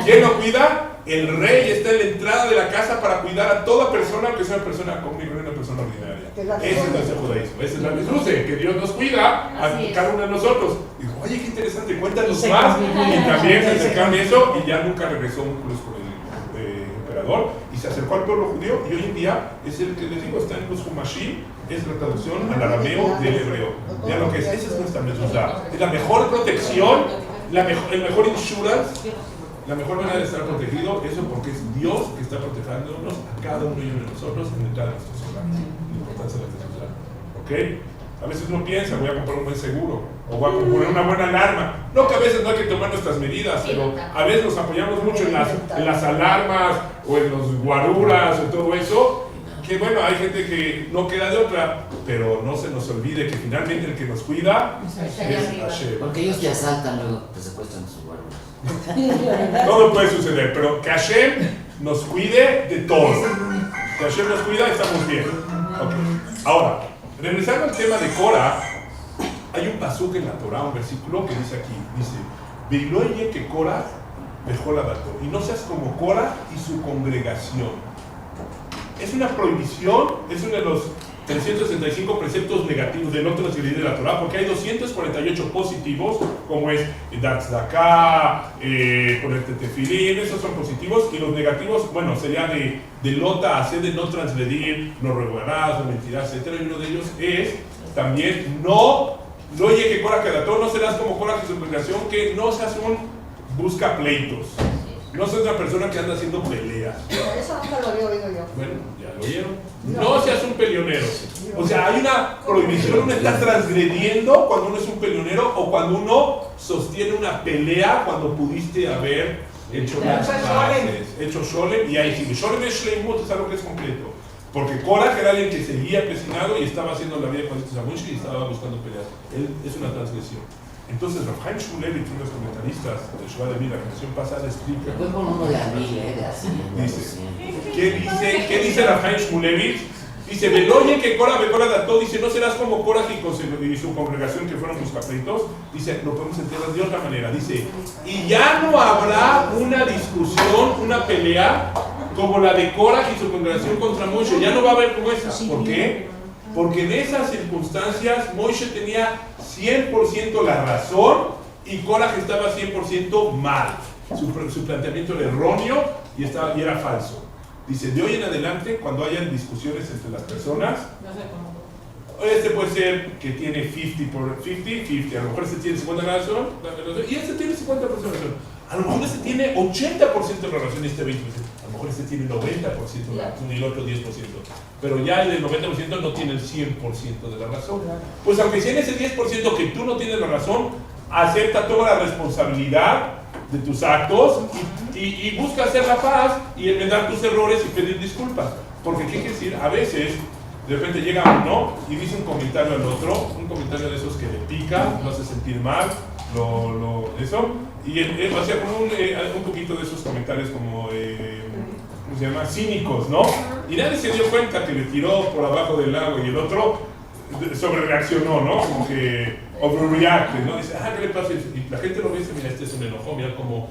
¿Quién lo cuida? El rey está en la entrada de la casa para cuidar a toda persona, que sea una persona común y corriente, una persona ordinaria. Ese es nuestro judaísmo, esa es la mezuzá, que Dios nos cuida a cada uno de nosotros. Dijo, oye, qué interesante, cuéntanos más. Y también se acercaron eso, y ya nunca regresó un cruz con el emperador, y se acercó al pueblo judío, y hoy en día es el que les digo, está en los Humashim, es la traducción al arameo del hebreo. Ya lo que es, esa es nuestra mezuzá. Es la mejor protección, el mejor insurance, la mejor manera de estar protegido, eso porque es Dios que está protegiéndonos a cada uno de nosotros en cada de nuestros hogares. La importancia de la mezuzá. ¿Ok? A veces uno piensa, voy a comprar un buen seguro, o voy a poner una buena alarma. No que a veces no hay que tomar nuestras medidas, pero a veces nos apoyamos mucho en las alarmas, o en los guaruras, o todo eso. Que bueno, hay gente que no queda de otra, pero no se nos olvide que finalmente el que nos cuida es Hashem. Porque ellos te asaltan, luego te secuestran sus guardas. Todo puede suceder, pero que Hashem nos cuide de todo. Que Hashem nos cuida, estamos bien. Okay. Ahora, regresando al tema de Cora, hay un pasuk en la Torah, un versículo que dice aquí, dice, Veiloye que Cora dejó la dato, y no seas como Cora y su congregación. es una prohibición, es uno de los 365 preceptos negativos de no transgredir de la Torah, porque hay 248 positivos, como es dar tzedakah, ponerte tefilín, esos son positivos, y los negativos, bueno, sería de lota, hacer de no transgredir, no robarás, no mentirás, etc. Y uno de ellos es también no oye que Korah Kedató, no serás como Korah y su congregación, que no seas un busca pleitos. No soy una persona que anda haciendo peleas. Eso nunca lo había oído yo. Bueno, ya lo oyeron. No seas un peleonero. O sea, hay una prohibición, uno está transgrediendo cuando uno es un peleonero o cuando uno sostiene una pelea cuando pudiste haber hecho las paces, hecho sholem, y ahí sigue. Sholem es shleimut, es algo que es completo. Porque Korah era alguien que seguía empecinado y estaba haciendo la vida con estos amushis y estaba buscando peleas. Él es una transgresión. Entonces, Rav Chaim Shmulevitz, uno de los comentaristas de Shuvah de Vida, la canción pasada, explica. Después con uno de Amil, de así. ¿Qué dice Rav Chaim Shmulevitz? Dice, Veloye que Korah Dató, dice, no serás como Korah y su congregación que fueron buscapleitos. Dice, lo podemos entender de otra manera. Dice, y ya no habrá una discusión, una pelea como la de Korah y su congregación contra Moshe. Ya no va a haber como esa. ¿Por qué? Porque en esas circunstancias Moshe tenía 100% la razón y Korah estaba 100% mal. Su planteamiento era erróneo y era falso. Dice, de hoy en adelante, cuando hayan discusiones entre las personas, este puede ser que tiene 50 por 50, a lo mejor este tiene 50 la razón, y este tiene 50% de razón. A lo mejor este tiene 80% de la razón y este 20%. A lo mejor este tiene 90% de la razón y el otro 10%. Pero ya el 90% no tiene el 100% de la razón. Pues aunque sea en ese 10% que tú no tienes la razón, acepta toda la responsabilidad de tus actos y busca hacer la paz y enmendar tus errores y pedir disculpas. Porque ¿qué quiere decir? A veces de repente llega uno y dice un comentario al otro, un comentario de esos que le pica, lo hace sentir mal, eso, y o sea, como un poquito de esos comentarios como, ¿cómo se llama? Cínicos, ¿no? Y nadie se dio cuenta que le tiró por abajo del lago y el otro sobre reaccionó, ¿no? Como que overreacted, ¿no? Dice, ¿qué le pasa? Y la gente lo ve y dice, mira, este se me enojó, mira cómo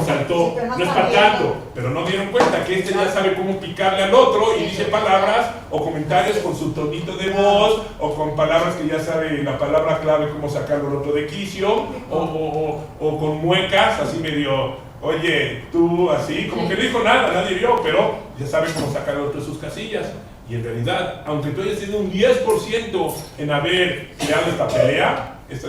saltó, sí, no es para tanto, pero no dieron cuenta que este ya sabe cómo picarle al otro y dice palabras o comentarios con su tonito de voz o con palabras que ya sabe la palabra clave, cómo sacarlo al otro de quicio o con muecas, así medio, oye, tú así, como que no dijo nada, nadie vio, pero ya sabe cómo sacar al otro de sus casillas. Y en realidad, aunque tú hayas tenido un 10% en haber creado esta pelea, esta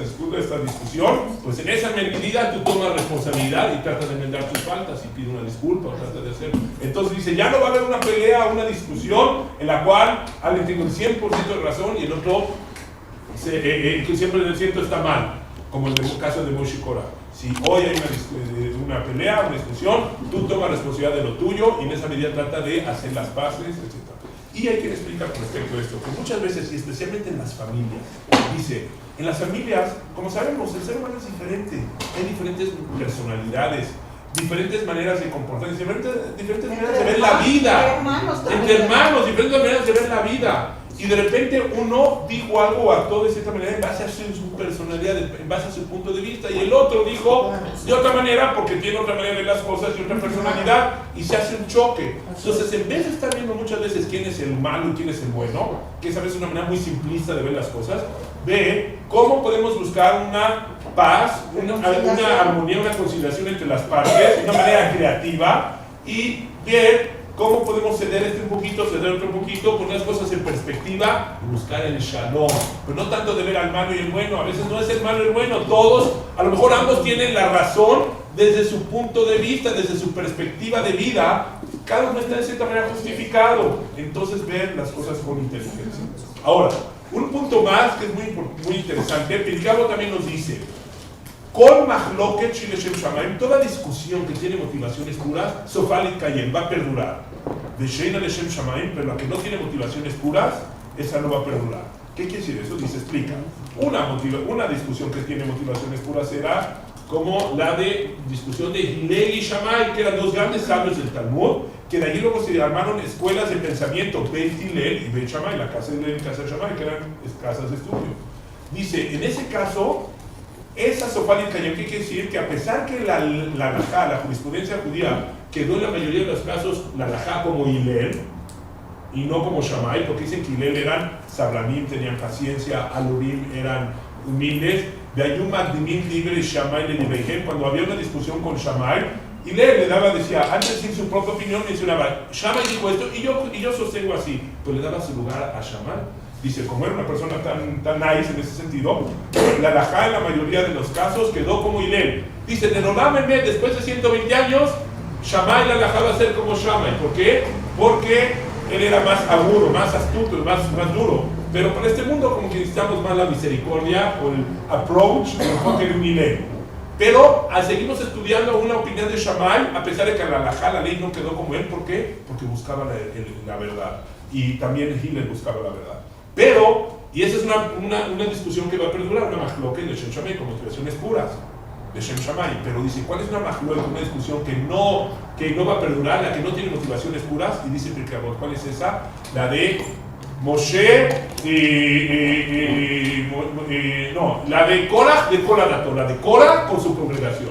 discusión, pues en esa medida tú tomas responsabilidad y tratas de enmendar tus faltas y pides una disculpa, o tratas de hacer. Entonces dice, ya no va a haber una pelea, una discusión en la cual alguien tiene un 100% de razón y el otro que siempre el 100% está mal, como en el caso de Moshe y Korah. Si hoy hay una pelea, una discusión, tú tomas responsabilidad de lo tuyo y en esa medida trata de hacer las paces, etc. Y hay que explicar con respecto a esto, que muchas veces, y especialmente en las familias, dice, en las familias, como sabemos, el ser humano es diferente, hay diferentes personalidades, diferentes maneras de comportarse, diferentes maneras de ver la vida, entre hermanos, diferentes maneras de ver la vida. Y de repente uno dijo algo o actuó de cierta manera en base a su personalidad, en base a su punto de vista, y el otro dijo de otra manera porque tiene otra manera de ver las cosas y otra personalidad, y se hace un choque. Entonces, en vez de estar viendo muchas veces quién es el malo y quién es el bueno, que es a veces una manera muy simplista de ver las cosas, ve cómo podemos buscar una paz, una armonía, una conciliación entre las partes, de una manera creativa, y ver cómo podemos ceder un poquito, ceder otro poquito, poner las cosas en perspectiva y buscar el shalom. Pero no tanto de ver al malo y el bueno, a veces no es el malo y el bueno, todos, a lo mejor ambos tienen la razón desde su punto de vista, desde su perspectiva de vida, cada uno está de cierta manera justificado. Entonces ver las cosas con inteligencia. Ahora, un punto más que es muy interesante, Pirkei también nos dice, Kol mahloket shel Shem Shamayim, toda discusión que tiene motivaciones puras, sofalit kayem, va a perdurar. Vesheina le Shem Shamayim, pero la que no tiene motivaciones puras, esa no va a perdurar. ¿Qué quiere decir eso? Dice, explica. Una discusión que tiene motivaciones puras será como la de discusión de Hillel y Shammai, que eran dos grandes sabios del Talmud, que de allí luego se armaron escuelas de pensamiento, Beit Hillel y Beit Shammai, la casa de Hillel y la casa de Shammai, que eran casas de estudio. Dice, en ese caso, esa Sofalit Kayem, ¿qué quiere decir? Que a pesar que la halajá, la jurisprudencia judía, quedó en la mayoría de los casos la halajá como Hillel, y no como Shammai, porque dicen que Hillel eran sabranim, tenían paciencia, alurim eran humildes. De Ayum Magdimim Libre Shammai le direihem, cuando había una discusión con Shammai, Hillel le daba, decía, antes de decir su propia opinión, mencionaba, Shammai dijo esto y yo sostengo así, pues le daba su lugar a Shammai. Dice, como era una persona tan nice en ese sentido, la halajá en la mayoría de los casos quedó como Hillel. Dice, de Olam Emet, después de 120 años, Shammai la halajá va a ser como Shammai. ¿Por qué? Porque él era más agudo, más astuto, más duro. Pero para este mundo como que necesitamos más la misericordia o el approach mejor que un Hillel. Pero seguimos estudiando una opinión de Shammai, a pesar de que la halajá, la ley no quedó como él. ¿Por qué? Porque buscaba la verdad. Y también Hillel buscaba la verdad. Pero, y esa es una discusión que va a perdurar, una mahloket de Shem Shammai con motivaciones puras de Shem Shammai. Pero dice, ¿cuál es una mahloket, una discusión que no va a perdurar, la que no tiene motivaciones puras? Y dice Pirkei Avot, ¿cuál es esa? La de Moshe, la de Korah, la de Korah con su congregación.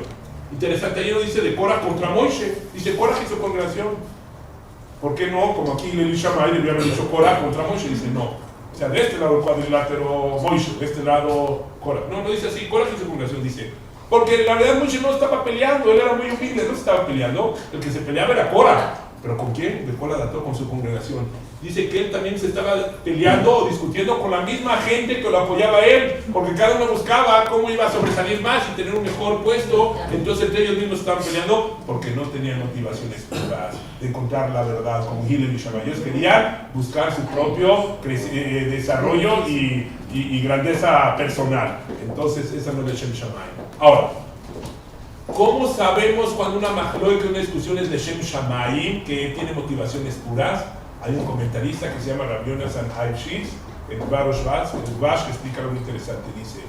Interesante, ahí no dice de Korah contra Moshe, dice Korah y su congregación. ¿Por qué no? Como aquí Hillel y Shammai le habían dicho Korah contra Moshe, dice no. O sea, de este lado el cuadrilátero Moshe, de este lado Korah. No dice así, Korah y su congregación, dice. Porque la verdad Moshe no estaba peleando, él era muy humilde, no estaba peleando. El que se peleaba era Korah. ¿Pero con quién? De Korah Dató, con su congregación. Dice que él también se estaba peleando o discutiendo con la misma gente que lo apoyaba a él, porque cada uno buscaba cómo iba a sobresalir más y tener un mejor puesto. Entonces entre ellos mismos estaban peleando porque no tenían motivaciones puras de encontrar la verdad, como Hillel y Shammai. Ellos querían buscar su propio desarrollo y grandeza personal. Entonces esa no es Shem Shammai. Ahora, ¿cómo sabemos cuando una mahloket, una discusión es de Shem Shammai, que tiene motivaciones puras? Hay un comentarista que se llama Rabbi Yonasan Aibshitz, el Baruch Vash, que explica algo muy interesante. Dice,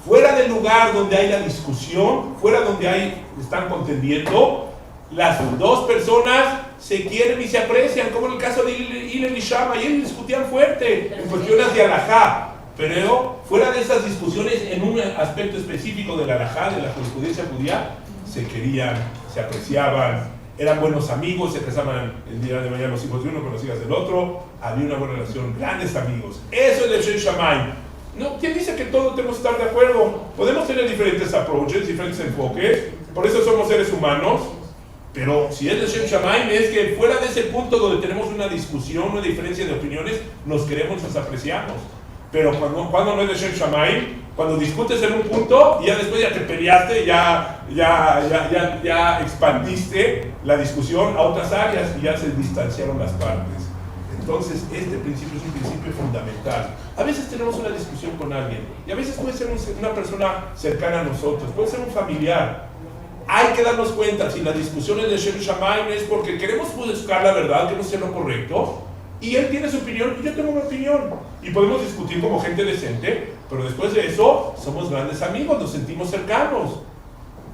fuera del lugar donde hay la discusión, fuera donde están contendiendo, las dos personas se quieren y se aprecian, como en el caso de Hillel y Shammai, y ellos discutían fuerte en cuestiones de halajá. Pero fuera de esas discusiones, en un aspecto específico de la halajá, de la jurisprudencia judía, se querían, se apreciaban, eran buenos amigos, se casaban el día de mañana los hijos de uno con las hijas del otro, había una buena relación, grandes amigos. Eso es el Shem Shammai. No, ¿quién dice que todos tenemos que estar de acuerdo? Podemos tener diferentes approaches, diferentes enfoques, por eso somos seres humanos, pero si es el Shem Shammai, es que fuera de ese punto donde tenemos una discusión, una diferencia de opiniones, nos queremos, nos apreciamos. Pero cuando no es de Shem Shammai, cuando discutes en un punto y ya después ya te peleaste, ya expandiste la discusión a otras áreas y ya se distanciaron las partes. Entonces este principio es un principio fundamental. A veces tenemos una discusión con alguien y a veces puede ser una persona cercana a nosotros, puede ser un familiar. Hay que darnos cuenta si la discusión es de Shem Shammai es porque queremos buscar la verdad, queremos hacer lo correcto. Y él tiene su opinión y yo tengo una opinión. Y podemos discutir como gente decente, pero después de eso somos grandes amigos, nos sentimos cercanos.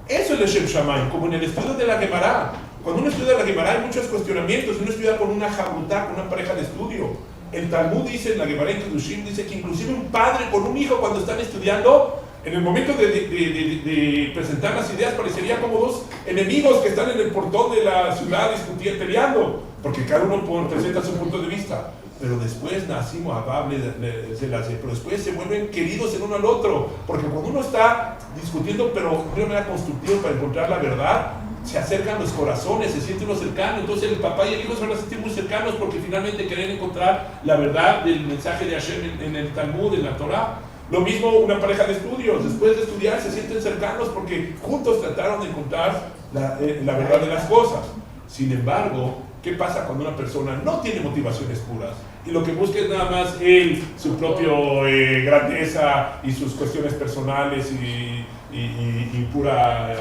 Eso es el Shem Shammai, como en el estudio de la Gemara. Cuando uno estudia la Gemara hay muchos cuestionamientos. Uno estudia con una jabrutá, con una pareja de estudio. El Talmud dice en la Gemara en Kedushim, dice que inclusive un padre con un hijo cuando están estudiando, en el momento de presentar las ideas parecería como dos enemigos que están en el portón de la ciudad discutiendo, peleando, porque cada uno presenta su punto de vista. Pero después nacimos amables, pero después se vuelven queridos el uno al otro, porque cuando uno está discutiendo, pero de una manera constructiva para encontrar la verdad, se acercan los corazones, se siente uno cercano. Entonces el papá y el hijo se van a sentir muy cercanos porque finalmente quieren encontrar la verdad del mensaje de Hashem en el Talmud, en la Torah. Lo mismo una pareja de estudios, después de estudiar se sienten cercanos porque juntos trataron de encontrar la verdad de las cosas. Sin embargo, ¿qué pasa cuando una persona no tiene motivaciones puras? Y lo que busca es nada más él, su propio grandeza y sus cuestiones personales y pura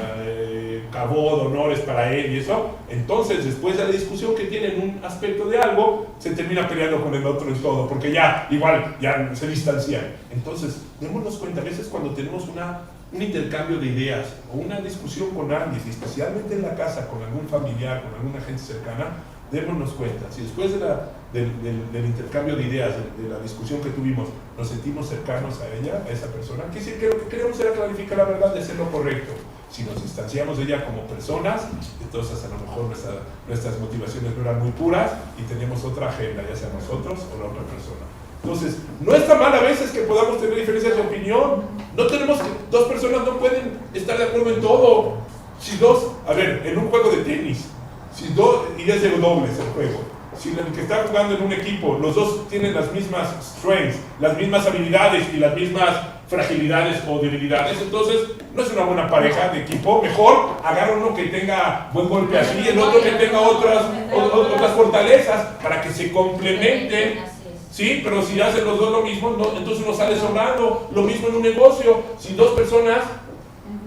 cabod, honores para él y eso. Entonces, después de la discusión que tienen un aspecto de algo, se termina peleando con el otro en todo, porque ya se distancian. Entonces, démonos cuenta, a veces cuando tenemos un intercambio de ideas o una discusión con alguien, especialmente en la casa, con algún familiar, con alguna gente cercana, démonos cuenta, si después del intercambio de ideas, de la discusión que tuvimos, nos sentimos cercanos a ella, a esa persona, que lo que queremos era clarificar la verdad, de hacer lo correcto. Si nos distanciamos de ella como personas, entonces a lo mejor nuestras motivaciones no eran muy puras y tenemos otra agenda, ya sea nosotros o la otra persona. Entonces, no está mal a veces que podamos tener diferencias de opinión. No tenemos que, dos personas no pueden estar de acuerdo en todo. Si dos, a ver, en un juego de tenis, si dos, y es de dobles el juego, si el que está jugando en un equipo, los dos tienen las mismas strengths, las mismas habilidades y las mismas fragilidades o debilidades, entonces no es una buena pareja de equipo. Mejor agarra uno que tenga buen golpe así y el otro que tenga otras fortalezas para que se complementen. Sí, pero si hacen los dos lo mismo, no, entonces uno sale sobrando. Lo mismo en un negocio, si dos personas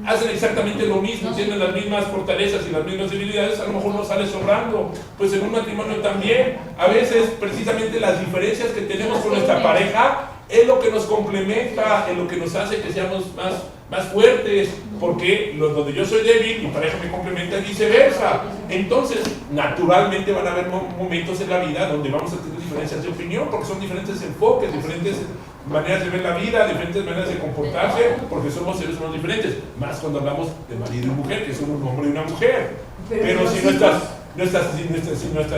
hacen exactamente lo mismo, tienen las mismas fortalezas y las mismas debilidades, a lo mejor no sale sobrando. Pues en un matrimonio también, a veces precisamente las diferencias que tenemos con nuestra pareja es lo que nos complementa, es lo que nos hace que seamos más fuertes, porque donde yo soy débil, mi pareja me complementa y viceversa. Entonces, naturalmente van a haber momentos en la vida donde vamos a tener diferencias de opinión, porque son diferentes enfoques, diferentes maneras de ver la vida, diferentes maneras de comportarse, porque somos seres humanos diferentes, más cuando hablamos de marido y mujer, que son un hombre y una mujer. Pero si nuestras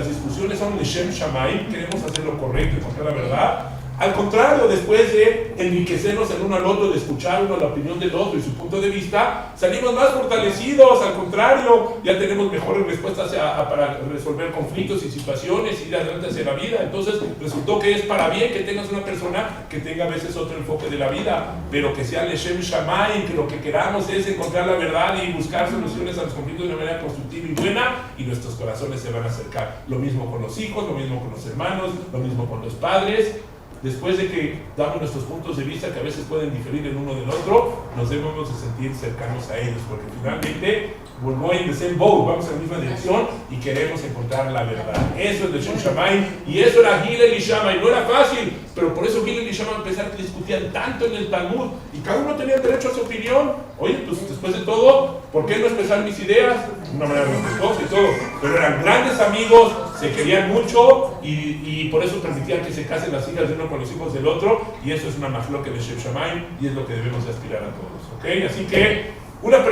discusiones son de Shem Shammai, queremos hacer lo correcto, encontrar la verdad. Al contrario, después de enriquecernos el uno al otro, de escuchar uno la opinión del otro y su punto de vista, salimos más fortalecidos. Al contrario, ya tenemos mejores respuestas para resolver conflictos y situaciones y ir adelante hacia la vida. Entonces, resultó que es para bien que tengas una persona que tenga a veces otro enfoque de la vida, pero que sea Leshem Shammai, que lo que queramos es encontrar la verdad y buscar soluciones a los conflictos de una manera constructiva y buena, y nuestros corazones se van a acercar. Lo mismo con los hijos, lo mismo con los hermanos, lo mismo con los padres. Después de que damos nuestros puntos de vista que a veces pueden diferir el uno del otro, nos debemos de sentir cercanos a ellos, porque finalmente we're going in the same boat, vamos en la misma dirección y queremos encontrar la verdad. Eso es de Shem Shammai, y eso era Hillel y Shammai. No era fácil, pero por eso Hillel y Shammai empezaron a discutir tanto en el Talmud, y cada uno tenía derecho a su opinión. Oye, pues después de todo, ¿por qué no expresar mis ideas? De una manera respetuosa y todo. Pero eran grandes amigos, se querían mucho, y por eso permitían que se casen las hijas de uno con los hijos del otro, y eso es una machloque de Shem Shammai, y es lo que debemos de aspirar a todos. ¿Ok? Así que una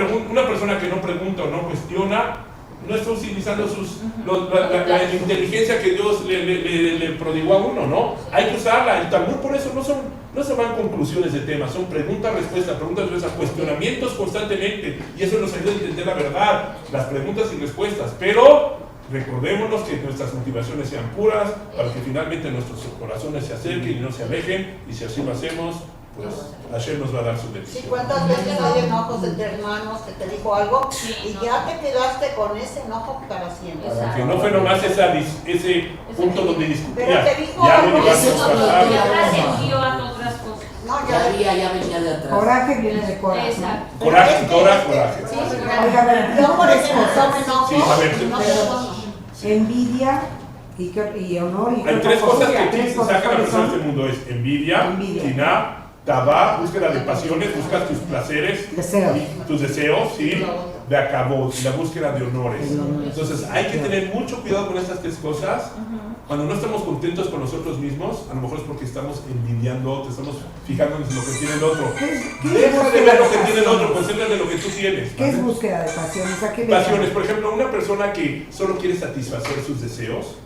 persona que no pregunta o no cuestiona, no está utilizando la inteligencia que Dios le prodigó a uno, ¿no? Hay que usarla. El Talmud por eso no se van conclusiones de temas, son preguntas-respuestas, cuestionamientos constantemente, y eso nos ayuda a entender la verdad, las preguntas y respuestas. Pero recordémonos que nuestras motivaciones sean puras, para que finalmente nuestros corazones se acerquen y no se alejen, y si así lo hacemos, pues Hashem nos va a dar su bendición. Sí, ¿cuántas veces hay enojos entre hermanos que te dijo algo y ya te quedaste con ese enojo para siempre? Que no fue nomás ese punto donde discutías. Pero te dijo ya algo, lo llevamos eso a lo pasar. trascendió a otras cosas. No, Ya venía de atrás. Coraje viene de coraje. Exacto. Coraje. Sí, Oiga, pero yo por eso me enojo. Sí, a ver, y no te envidia y honor y hay tres cosas que tres cosas sacan a la persona de son este mundo: es envidia, tina, tabá, búsqueda de pasiones, buscas tus placeres, deseos. tus deseos, sí, de acabó, la búsqueda de honores. Entonces hay que tener mucho cuidado con estas tres cosas. Cuando no estamos contentos con nosotros mismos, a lo mejor es porque estamos envidiando, te estamos fijándonos en lo que tiene el otro. Deja de ver lo que tiene el otro, concéntrate en lo que tú tienes. ¿Qué es búsqueda de pasiones? ¿A qué le Pasiones, llaman? por ejemplo, una persona que solo quiere satisfacer sus deseos,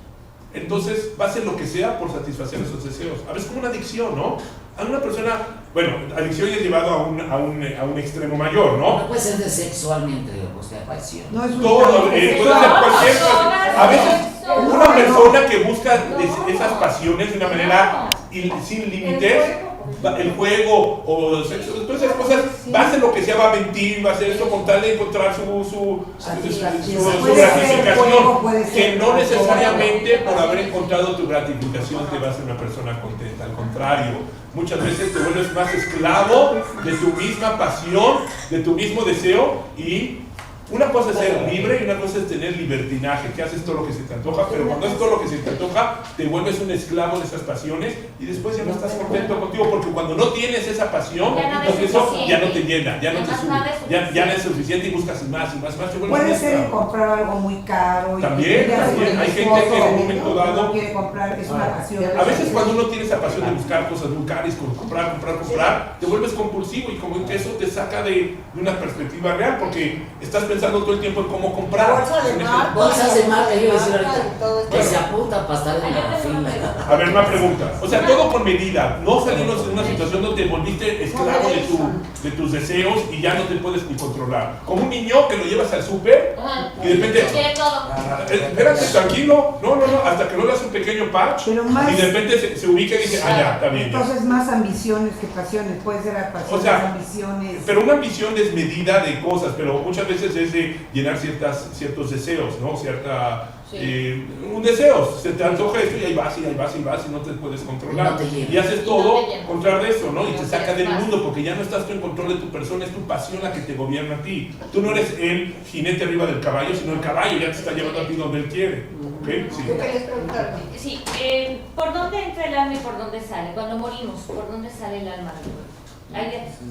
entonces va a hacer lo que sea por satisfacer esos deseos. A veces como una adicción, ¿no? A una persona, bueno, adicción ya es llevado a un extremo mayor, ¿no? No puede ser de sexualmente, pues de pasión. No es Todo, puede ser cualquier cosa. A veces una persona que busca esas pasiones de una manera sin límites, el juego o sexo, todas esas cosas, va a hacer lo que sea, va a mentir, va a hacer eso con tal de encontrar su gratificación, que no necesariamente por haber encontrado tu gratificación te va a hacer una persona contenta. Al contrario, muchas veces te vuelves más esclavo de tu misma pasión, de tu mismo deseo, y Una cosa es ser libre y una cosa es tener libertinaje, que haces todo lo que se te antoja, pero cuando haces todo lo que se te antoja, te vuelves un esclavo de esas pasiones y después ya no estás contento contigo, porque cuando no tienes esa pasión, entonces eso ya no te llena, ya no te sube, ya no es suficiente y buscas más y más y más. Puede ser en comprar algo muy caro. También, hay gente que en un momento dado no quiere comprar, es una pasión. A veces cuando uno tiene esa pasión de buscar cosas muy caras, comprar, te vuelves compulsivo y como que eso te saca de una perspectiva real, porque estás pensando todo el tiempo en cómo comprar. Bolsas de marca, yo iba a decir ahorita, que se apunta para estar en la fila. A ver, una pregunta. O sea, todo con medida. No salimos en una situación donde te volviste esclavo de tus deseos y ya no te puedes ni controlar. Como un niño que lo llevas al súper y de repente... Quiere todo. Espérate, tranquilo. No, hasta que no le das un pequeño patch y de repente se ubica y dice, ya, está bien. Entonces más ambiciones que pasiones. Puede ser pasiones, O sea, ambiciones. Pero una ambición desmedida de cosas, pero muchas veces es de llenar ciertos deseos, ¿no? Un deseo, se te antoja esto y ahí vas y no te puedes controlar. Y haces todo contra de eso, ¿no? Y te saca del mundo porque ya no estás tú en control de tu persona, es tu pasión la que te gobierna a ti. Tú no eres el jinete arriba del caballo, sino el caballo ya te está llevando a ti donde él quiere. ¿Okay? Sí. ¿Tú querías preguntar? Sí, ¿por dónde entra el alma y por dónde sale? Cuando morimos, ¿por dónde sale el alma?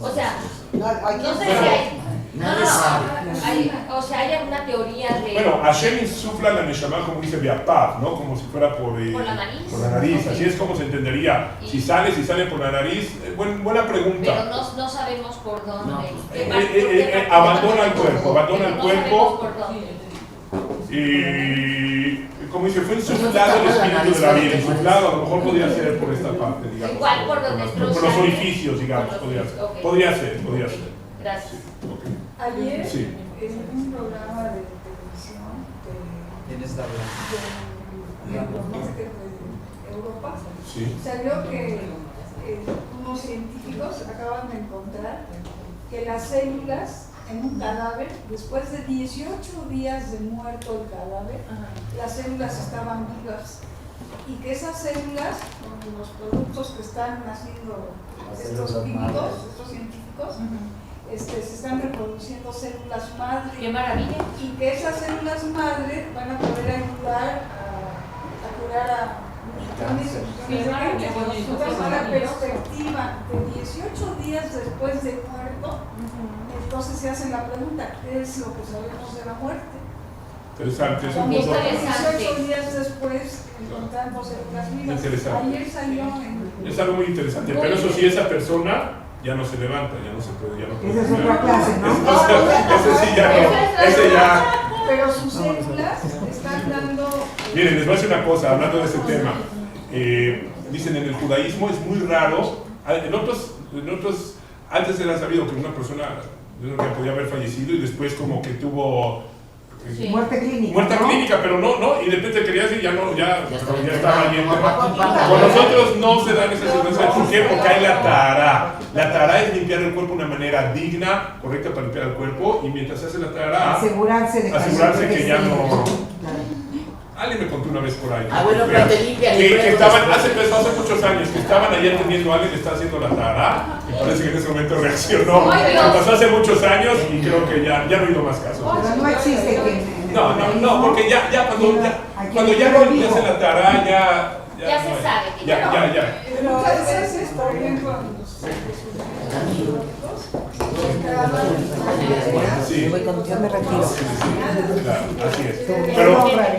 O sea, no sé si hay... Nadie sabe. Hay alguna teoría de... Bueno, Hashem insufla la Neshama, como dice Beapad, ¿no? Como si fuera por la nariz. Por la nariz, así es como se entendería. Si sale por la nariz, buena pregunta. Pero no sabemos por dónde. Abandona el cuerpo, No sabemos por dónde. Y como dice, fue insuflado el espíritu de la vida, insuflado, a lo mejor podría ser por esta parte, digamos. Igual por donde por los orificios, digamos, podría ser. Gracias. Ayer, Sí. en un programa de televisión de Europa, Sí. salió que unos científicos acaban de encontrar que las células en un cadáver, después de 18 días de muerto el cadáver, las células estaban vivas y que esas células, con los productos que están haciendo estos químicos, estos científicos, se están reproduciendo células madre. ¡Qué maravilla! Y que esas células madre van a poder ayudar a curar a la perspectiva de 18 días después de muerto. Entonces se hace la pregunta, ¿qué es lo que sabemos de la muerte? Interesante, es un Muy punto. 18 días después encontramos células vivas. Interesante. Ayer salió en... Es algo muy interesante, pero eso sí, esa persona ya no se levanta, ya no se puede, ya no puede. Esa es otra clase, ¿no? Ese sí ya no, ese ya... Pero sus células están dando... Miren, les voy a decir una cosa, hablando de ese tema. Dicen en el judaísmo es muy raro, en otros antes era sabido que una persona que podía haber fallecido y después como que tuvo muerte clínica. Muerte clínica, pero no, y de repente quería decir ya estaba bien. Con nosotros no se dan esas circunstancias. ¿Por qué? Porque hay la tahara. La tahara es limpiar el cuerpo de una manera digna, correcta para limpiar el cuerpo, y mientras se hace la tahara, asegurarse que ya no... Alguien me contó una vez por ahí. Bueno, pero te limpian. Que estaban, hace muchos años, que estaban allá atendiendo a alguien que está haciendo la tahara, y parece que en ese momento reaccionó. Pasó hace muchos años y creo que ya no he oído más casos. Pero no existe que... No, porque ya cuando ya no hacen la tahara, ya se sabe. Ya. Pero a veces, por ejemplo, Sí. Yo me retiro. Claro, así es. Pero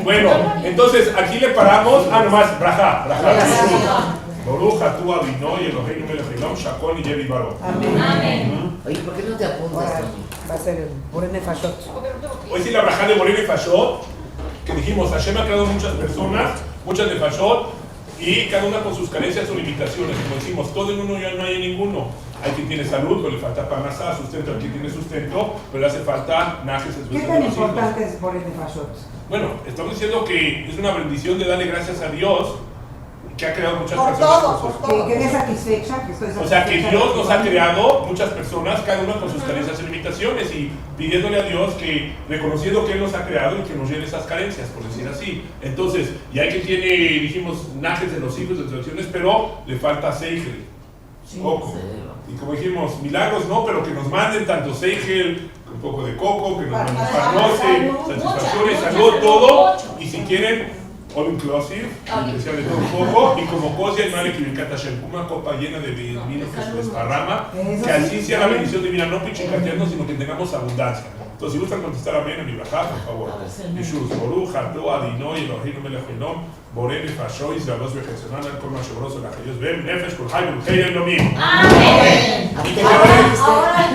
bueno, entonces aquí le paramos. Nomás, Braja. Boruja, tú, Abinoy, Elohim, Elohim, Shakon y Yevi Baró. Amén. Oye, ¿por qué no te apuntas? Va a ser el Borene Fashot. Hoy sí la Braja de Borene Fashot, que dijimos, Hashem ha creado muchas personas, muchas de Fashot, y cada una con sus carencias o limitaciones. Como decimos, todo en uno ya no hay ninguno. Hay quien tiene salud, pero le falta panasá, sustento, hay quien tiene sustento, pero le hace falta najes. ¿Qué tan importante es Borene Fashot? Bueno, estamos diciendo que es una bendición de darle gracias a Dios, que ha creado muchas por personas. todo. Que estoy satisfecha, que estoy satisfecha. O sea, que Dios nos ha creado muchas personas, cada una con sus carencias y limitaciones, y pidiéndole a Dios que, reconociendo que Él nos ha creado y que nos llene esas carencias, por decir así. Entonces, y hay que tiene, dijimos, najes de los hijos, de tradiciones, pero le falta seichel. Coco. Y como dijimos, milagros no, pero que nos manden tanto Seigel, un poco de coco, que nos manden panote, satisfacciones, salud, todo. Y si quieren, all inclusive, especial de todo un poco. Y como cosa, y vale que me encanta una copa llena de vino que se desparrama. Que así sea la bendición divina, no pichicateando, sino que tengamos abundancia. Entonces, si gustan contestar amén a mi bajada, por favor. Yeshua, Boruch, Hato, Adinoi, Elohim, Melech Enom, Borene, Fashois, Zalos, Vegecional, Kol Mashobroso, la que Dios ven, Nefesh, Kurhai, Burhei, Elohim. Amén. Y que se vayan. Ahora